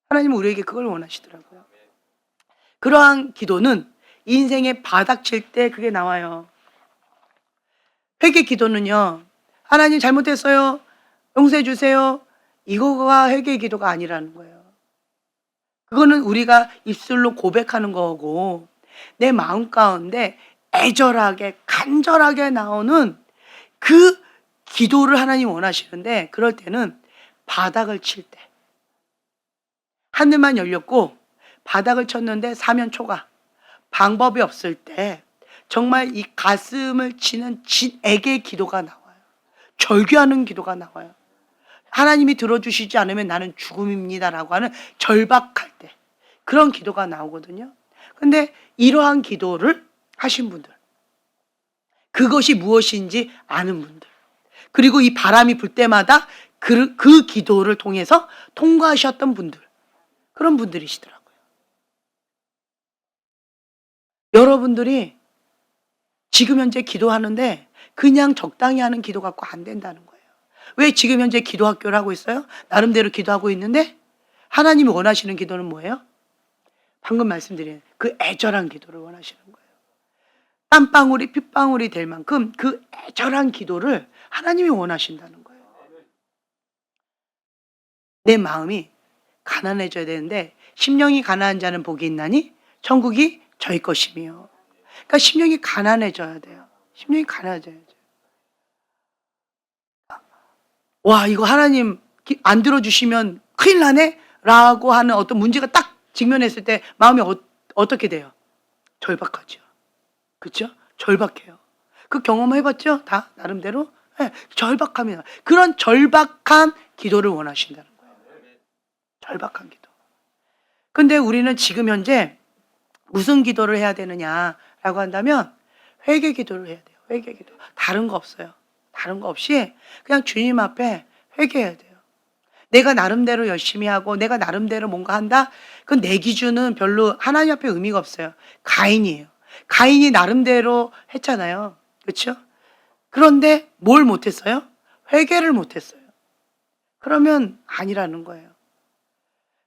Speaker 1: 하나님은 우리에게 그걸 원하시더라고요. 그러한 기도는 인생에 바닥칠 때 그게 나와요. 회개 기도는요, 하나님 잘못했어요, 용서해 주세요, 이거가 회개 기도가 아니라는 거예요. 그거는 우리가 입술로 고백하는 거고 내 마음 가운데 애절하게 간절하게 나오는 그 기도를 하나님 원하시는데, 그럴 때는 바닥을 칠 때, 하늘만 열렸고 바닥을 쳤는데 사면초가 방법이 없을 때 정말 이 가슴을 치는 진액의 기도가 나와요. 절규하는 기도가 나와요. 하나님이 들어주시지 않으면 나는 죽음입니다라고 하는 절박할 때 그런 기도가 나오거든요. 근데 이러한 기도를 하신 분들, 그것이 무엇인지 아는 분들, 그리고 이 바람이 불 때마다 그 기도를 통해서 통과하셨던 분들, 그런 분들이시더라고요. 여러분들이 지금 현재 기도하는데 그냥 적당히 하는 기도 갖고 안 된다는 거예요. 왜 지금 현재 기도 학교를 하고 있어요? 나름대로 기도하고 있는데 하나님이 원하시는 기도는 뭐예요? 방금 말씀드린 그 애절한 기도를 원하시는 거예요. 땀방울이 핏방울이 될 만큼 그 애절한 기도를 하나님이 원하신다는 거예요. 내 마음이 가난해져야 되는데 심령이 가난한 자는 복이 있나니 천국이 저희 것이며. 그러니까 심령이 가난해져야 돼요. 심령이 가난해져야 돼요. 와, 이거 하나님 안 들어주시면 큰일 나네? 라고 하는 어떤 문제가 딱 직면했을 때 마음이 어떻게 돼요? 절박하죠. 그렇죠? 절박해요. 그 경험 해봤죠? 다 나름대로. 네, 절박함이다. 그런 절박한 기도를 원하신다는 거예요. 절박한 기도. 근데 우리는 지금 현재 무슨 기도를 해야 되느냐라고 한다면 회개 기도를 해야 돼요. 회개 기도. 다른 거 없어요. 다른 거 없이 그냥 주님 앞에 회개해야 돼요. 내가 나름대로 열심히 하고 내가 나름대로 뭔가 한다? 그건 내 기준은 별로 하나님 앞에 의미가 없어요. 가인이에요. 가인이 나름대로 했잖아요. 그렇죠? 그런데 뭘 못했어요? 회개를 못했어요. 그러면 아니라는 거예요.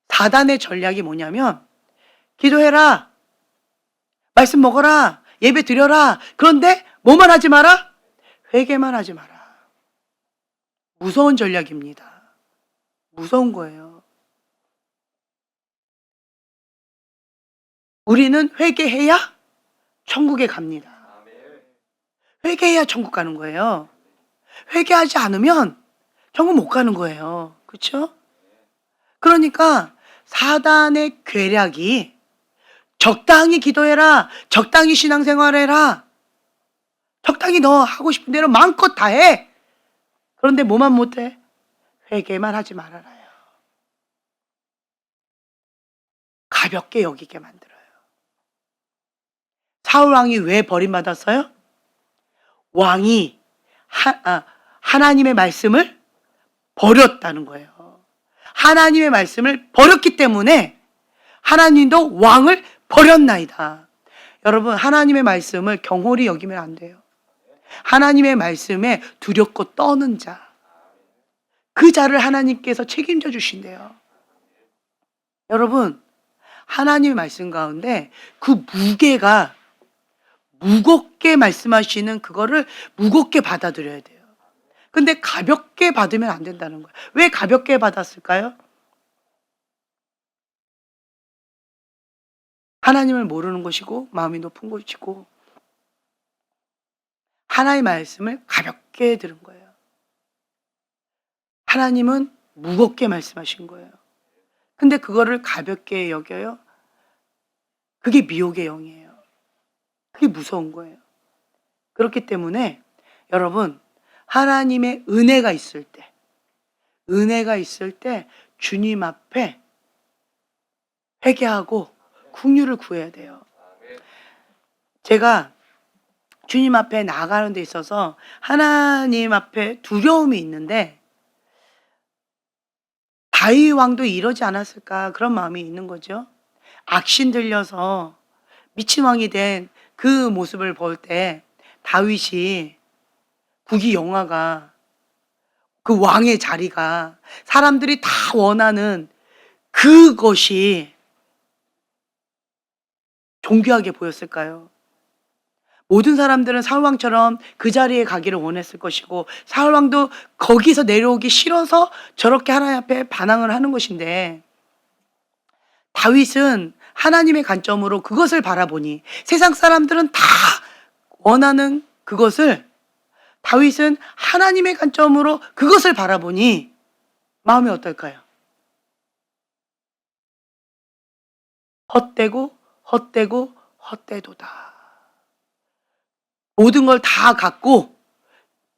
Speaker 1: 사단의 전략이 뭐냐면 기도해라. 말씀 먹어라. 예배 드려라. 그런데 뭐만 하지 마라? 회개만 하지 마라. 무서운 전략입니다. 무서운 거예요. 우리는 회개해야 천국에 갑니다. 회개해야 천국 가는 거예요. 회개하지 않으면 천국 못 가는 거예요. 그렇죠? 그러니까 사단의 괴략이 적당히 기도해라. 적당히 신앙생활해라. 적당히 너 하고 싶은 대로 마음껏 다 해. 그런데 뭐만 못해? 회개만 하지 말아라요. 가볍게 여기게 만들어요. 사울 왕이 왜 버림받았어요? 왕이 하나님의 말씀을 버렸다는 거예요. 하나님의 말씀을 버렸기 때문에 하나님도 왕을 버렸나이다. 여러분, 하나님의 말씀을 경홀히 여기면 안 돼요. 하나님의 말씀에 두렵고 떠는 자, 그 자를 하나님께서 책임져 주신대요. 여러분, 하나님의 말씀 가운데 그 무게가 무겁게 말씀하시는 그거를 무겁게 받아들여야 돼요. 근데 가볍게 받으면 안 된다는 거예요. 왜 가볍게 받았을까요? 하나님을 모르는 것이고 마음이 높은 것이고 하나의 말씀을 가볍게 들은 거예요. 하나님은 무겁게 말씀하신 거예요. 근데 그거를 가볍게 여겨요? 그게 미혹의 영이에요. 그게 무서운 거예요. 그렇기 때문에 여러분, 하나님의 은혜가 있을 때 주님 앞에 회개하고 긍휼을 구해야 돼요. 제가 주님 앞에 나아가는 데 있어서 하나님 앞에 두려움이 있는데 다윗 왕도 이러지 않았을까 그런 마음이 있는 거죠. 악신 들려서 미친 왕이 된 그 모습을 볼 때 다윗이 국위영화가 그 왕의 자리가 사람들이 다 원하는 그것이 존귀하게 보였을까요? 모든 사람들은 사울왕처럼 그 자리에 가기를 원했을 것이고 사울왕도 거기서 내려오기 싫어서 저렇게 하나님 앞에 반항을 하는 것인데 다윗은 하나님의 관점으로 그것을 바라보니 세상 사람들은 다 원하는 그것을 다윗은 하나님의 관점으로 그것을 바라보니 마음이 어떨까요? 헛되고 헛되고 헛되도다. 모든 걸 다 갖고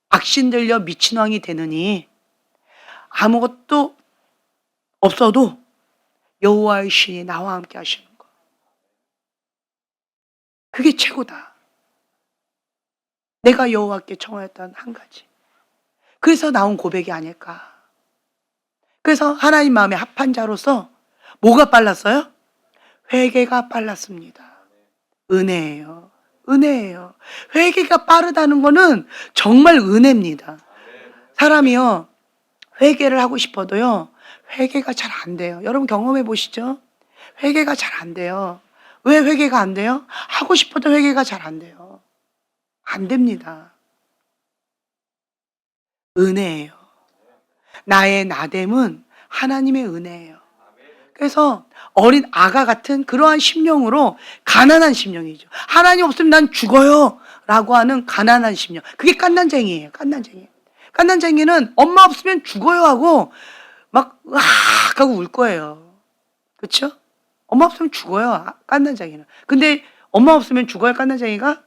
Speaker 1: 악신 들려 미친 왕이 되느니 아무것도 없어도 여호와의 신이 나와 함께 하시는 거. 그게 최고다. 내가 여호와께 청하였던 한 가지. 그래서 나온 고백이 아닐까. 그래서 하나님 마음에 합한 자로서 뭐가 빨랐어요? 회개가 빨랐습니다. 은혜예요. 은혜예요. 회개가 빠르다는 거는 정말 은혜입니다. 사람이요, 회개를 하고 싶어도요, 회개가 잘 안 돼요. 여러분 경험해 보시죠? 회개가 잘 안 돼요. 왜 회개가 안 돼요? 하고 싶어도 회개가 잘 안 돼요. 안 됩니다. 은혜예요. 나의 나됨은 하나님의 은혜예요. 그래서 어린 아가 같은 그러한 심령으로 가난한 심령이죠. 하나님 없으면 난 죽어요 라고 하는 가난한 심령. 그게 깐난쟁이에요. 깐난쟁이. 깐난쟁이는 엄마 없으면 죽어요 하고 막 으악 하고 울 거예요. 그렇죠? 엄마 없으면 죽어요. 깐난쟁이는. 근데 엄마 없으면 죽어요 깐난쟁이가?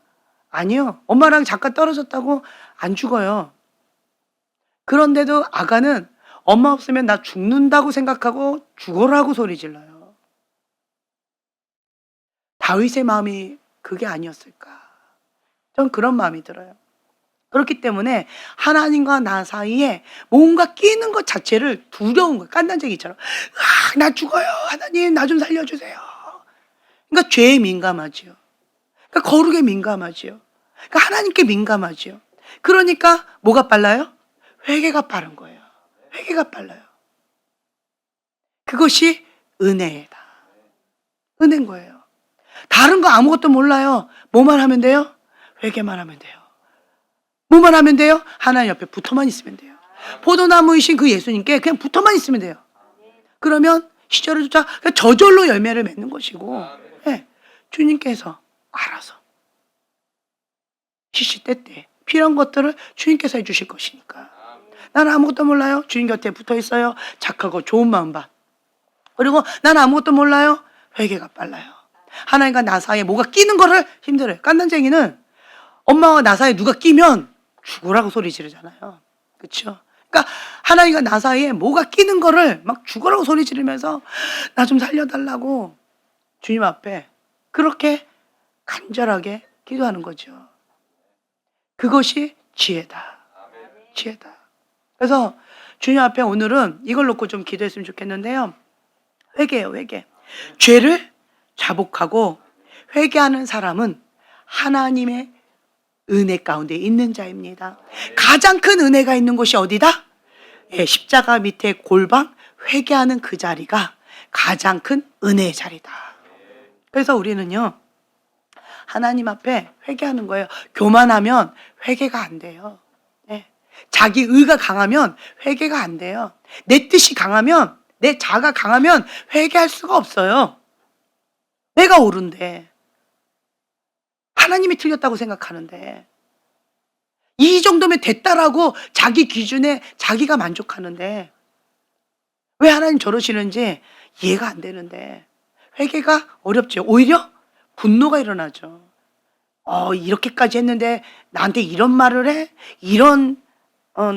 Speaker 1: 아니요. 엄마랑 잠깐 떨어졌다고 안 죽어요. 그런데도 아가는 엄마 없으면 나 죽는다고 생각하고 죽어라고 소리 질러요. 다윗의 마음이 그게 아니었을까? 전 그런 마음이 들어요. 그렇기 때문에 하나님과 나 사이에 뭔가 끼는 것 자체를 두려운 거예요. 깐난쟁이처럼. 나 죽어요. 하나님 나 좀 살려주세요. 그러니까 죄에 민감하지요. 그러니까 거룩에 민감하지요. 그러니까 하나님께 민감하지요. 그러니까 뭐가 빨라요? 회개가 빠른 거예요. 회개가 빨라요. 그것이 은혜다. 은혜인 거예요. 다른 거 아무것도 몰라요. 뭐만 하면 돼요? 회개만 하면 돼요. 뭐만 하면 돼요? 하나님 옆에 붙어만 있으면 돼요. 포도나무이신 그 예수님께 그냥 붙어만 있으면 돼요. 그러면 시절을 쫓아 저절로 열매를 맺는 것이고, 네, 주님께서 알아서 시시때때 필요한 것들을 주님께서 해주실 것이니까. 나는 아무것도 몰라요. 주님 곁에 붙어 있어요. 착하고 좋은 마음 봐. 그리고 나는 아무것도 몰라요. 회개가 빨라요. 하나님과 나 사이에 뭐가 끼는 거를 힘들어요. 깐난쟁이는 엄마와 나 사이에 누가 끼면 죽으라고 소리 지르잖아요. 그렇죠? 그러니까 하나님과 나 사이에 뭐가 끼는 거를 막 죽으라고 소리 지르면서 나 좀 살려달라고 주님 앞에 그렇게 간절하게 기도하는 거죠. 그것이 지혜다. 지혜다. 그래서 주님 앞에 오늘은 이걸 놓고 좀 기도했으면 좋겠는데요. 회개예요, 회개. 죄를 자복하고 회개하는 사람은 하나님의 은혜 가운데 있는 자입니다. 가장 큰 은혜가 있는 곳이 어디다? 예, 십자가 밑에 골방 회개하는 그 자리가 가장 큰 은혜의 자리다. 그래서 우리는요, 하나님 앞에 회개하는 거예요. 교만하면 회개가 안 돼요. 네. 자기 의가 강하면 회개가 안 돼요. 내 뜻이 강하면, 내 자가 강하면 회개할 수가 없어요. 내가 옳은데, 하나님이 틀렸다고 생각하는데, 이 정도면 됐다라고 자기 기준에 자기가 만족하는데, 왜 하나님 저러시는지 이해가 안 되는데, 회개가 어렵죠. 오히려 분노가 일어나죠. 이렇게까지 했는데 나한테 이런 말을 해? 이런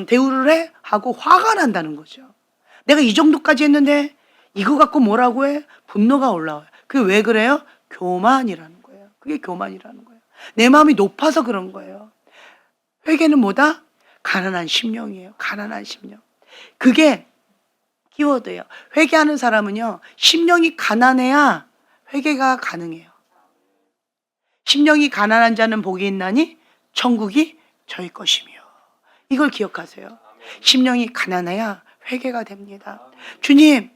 Speaker 1: 대우를 해? 하고 화가 난다는 거죠. 내가 이 정도까지 했는데 이거 갖고 뭐라고 해? 분노가 올라와요. 그게 왜 그래요? 교만이라는 거예요. 그게 교만이라는 거예요. 내 마음이 높아서 그런 거예요. 회개는 뭐다? 가난한 심령이에요. 가난한 심령. 그게 키워드예요. 회개하는 사람은요, 심령이 가난해야 회개가 가능해요. 심령이 가난한 자는 복이 있나니 천국이 저희 것이며. 이걸 기억하세요. 심령이 가난해야 회개가 됩니다. 주님,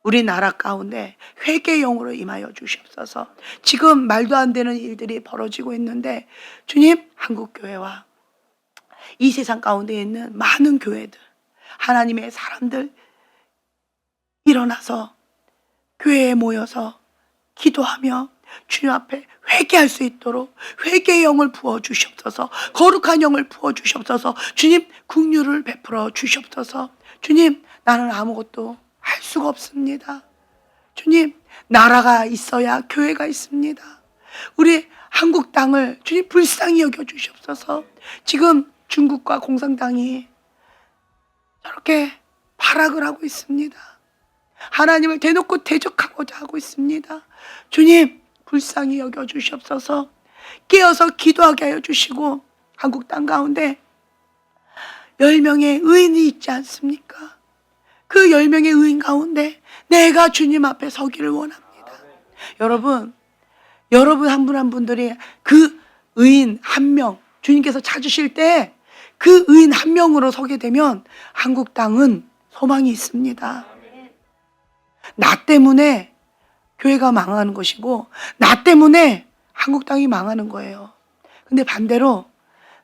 Speaker 1: 우리나라 가운데 회개의 영으로 임하여 주시옵소서. 지금 말도 안 되는 일들이 벌어지고 있는데 주님, 한국교회와 이 세상 가운데 있는 많은 교회들, 하나님의 사람들 일어나서 교회에 모여서 기도하며 주님 앞에 회개할 수 있도록 회개의 영을 부어 주시옵소서. 거룩한 영을 부어 주시옵소서. 주님, 긍휼을 베풀어 주시옵소서. 주님, 나는 아무것도 할 수가 없습니다. 주님, 나라가 있어야 교회가 있습니다. 우리 한국 땅을 주님 불쌍히 여겨 주시옵소서. 지금 중국과 공산당이 저렇게 발악을 하고 있습니다. 하나님을 대놓고 대적하고자 하고 있습니다. 주님, 불쌍히 여겨 주시옵소서. 깨어서 기도하게 하여 주시고, 한국 땅 가운데 10명의 의인이 있지 않습니까? 그 10명의 의인 가운데 내가 주님 앞에 서기를 원합니다. 여러분 한 분 한 분들이 그 의인 한 명, 주님께서 찾으실 때 그 의인 한 명으로 서게 되면 한국 땅은 소망이 있습니다. 나 때문에 교회가 망하는 것이고, 나 때문에 한국 땅이 망하는 거예요. 근데 반대로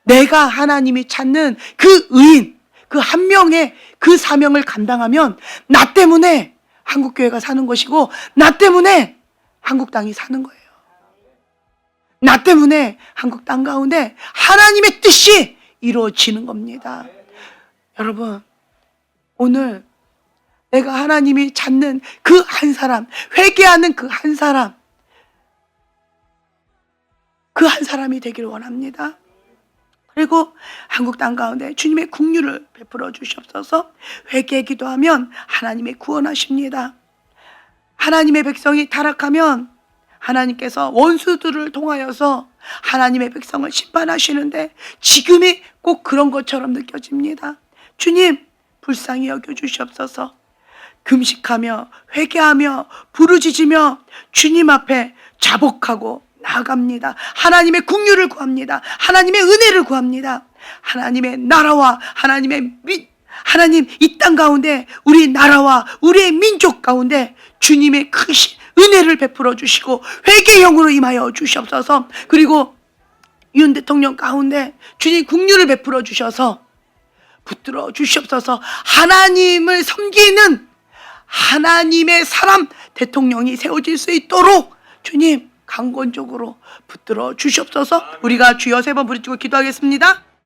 Speaker 1: 내가 하나님이 찾는 그 의인, 그 한 명의 그 사명을 감당하면 나 때문에 한국 교회가 사는 것이고, 나 때문에 한국 땅이 사는 거예요. 나 때문에 한국 땅 가운데 하나님의 뜻이 이루어지는 겁니다. 여러분, 오늘 내가 하나님이 찾는 그 한 사람, 회개하는 그 한 사람, 그 그 한 사람이 되기를 원합니다. 그리고 한국 땅 가운데 주님의 긍휼을 베풀어 주시옵소서. 회개 기도하면 하나님의 구원하십니다. 하나님의 백성이 타락하면 하나님께서 원수들을 통하여서 하나님의 백성을 심판하시는데 지금이 꼭 그런 것처럼 느껴집니다. 주님 불쌍히 여겨 주시옵소서. 금식하며 회개하며 부르짖으며 주님 앞에 자복하고 나아갑니다. 하나님의 긍휼을 구합니다. 하나님의 은혜를 구합니다. 하나님의 나라와 하나님 이 땅 가운데 우리 나라와 우리의 민족 가운데 주님의 크신 은혜를 베풀어 주시고 회개의 영으로 임하여 주시옵소서. 그리고 윤 대통령 가운데 주님 긍휼을 베풀어 주셔서 붙들어 주시옵소서. 하나님을 섬기는 하나님의 사람 대통령이 세워질 수 있도록 주님 강권적으로 붙들어 주시옵소서. 우리가 주여 3번 부르짖고 기도하겠습니다.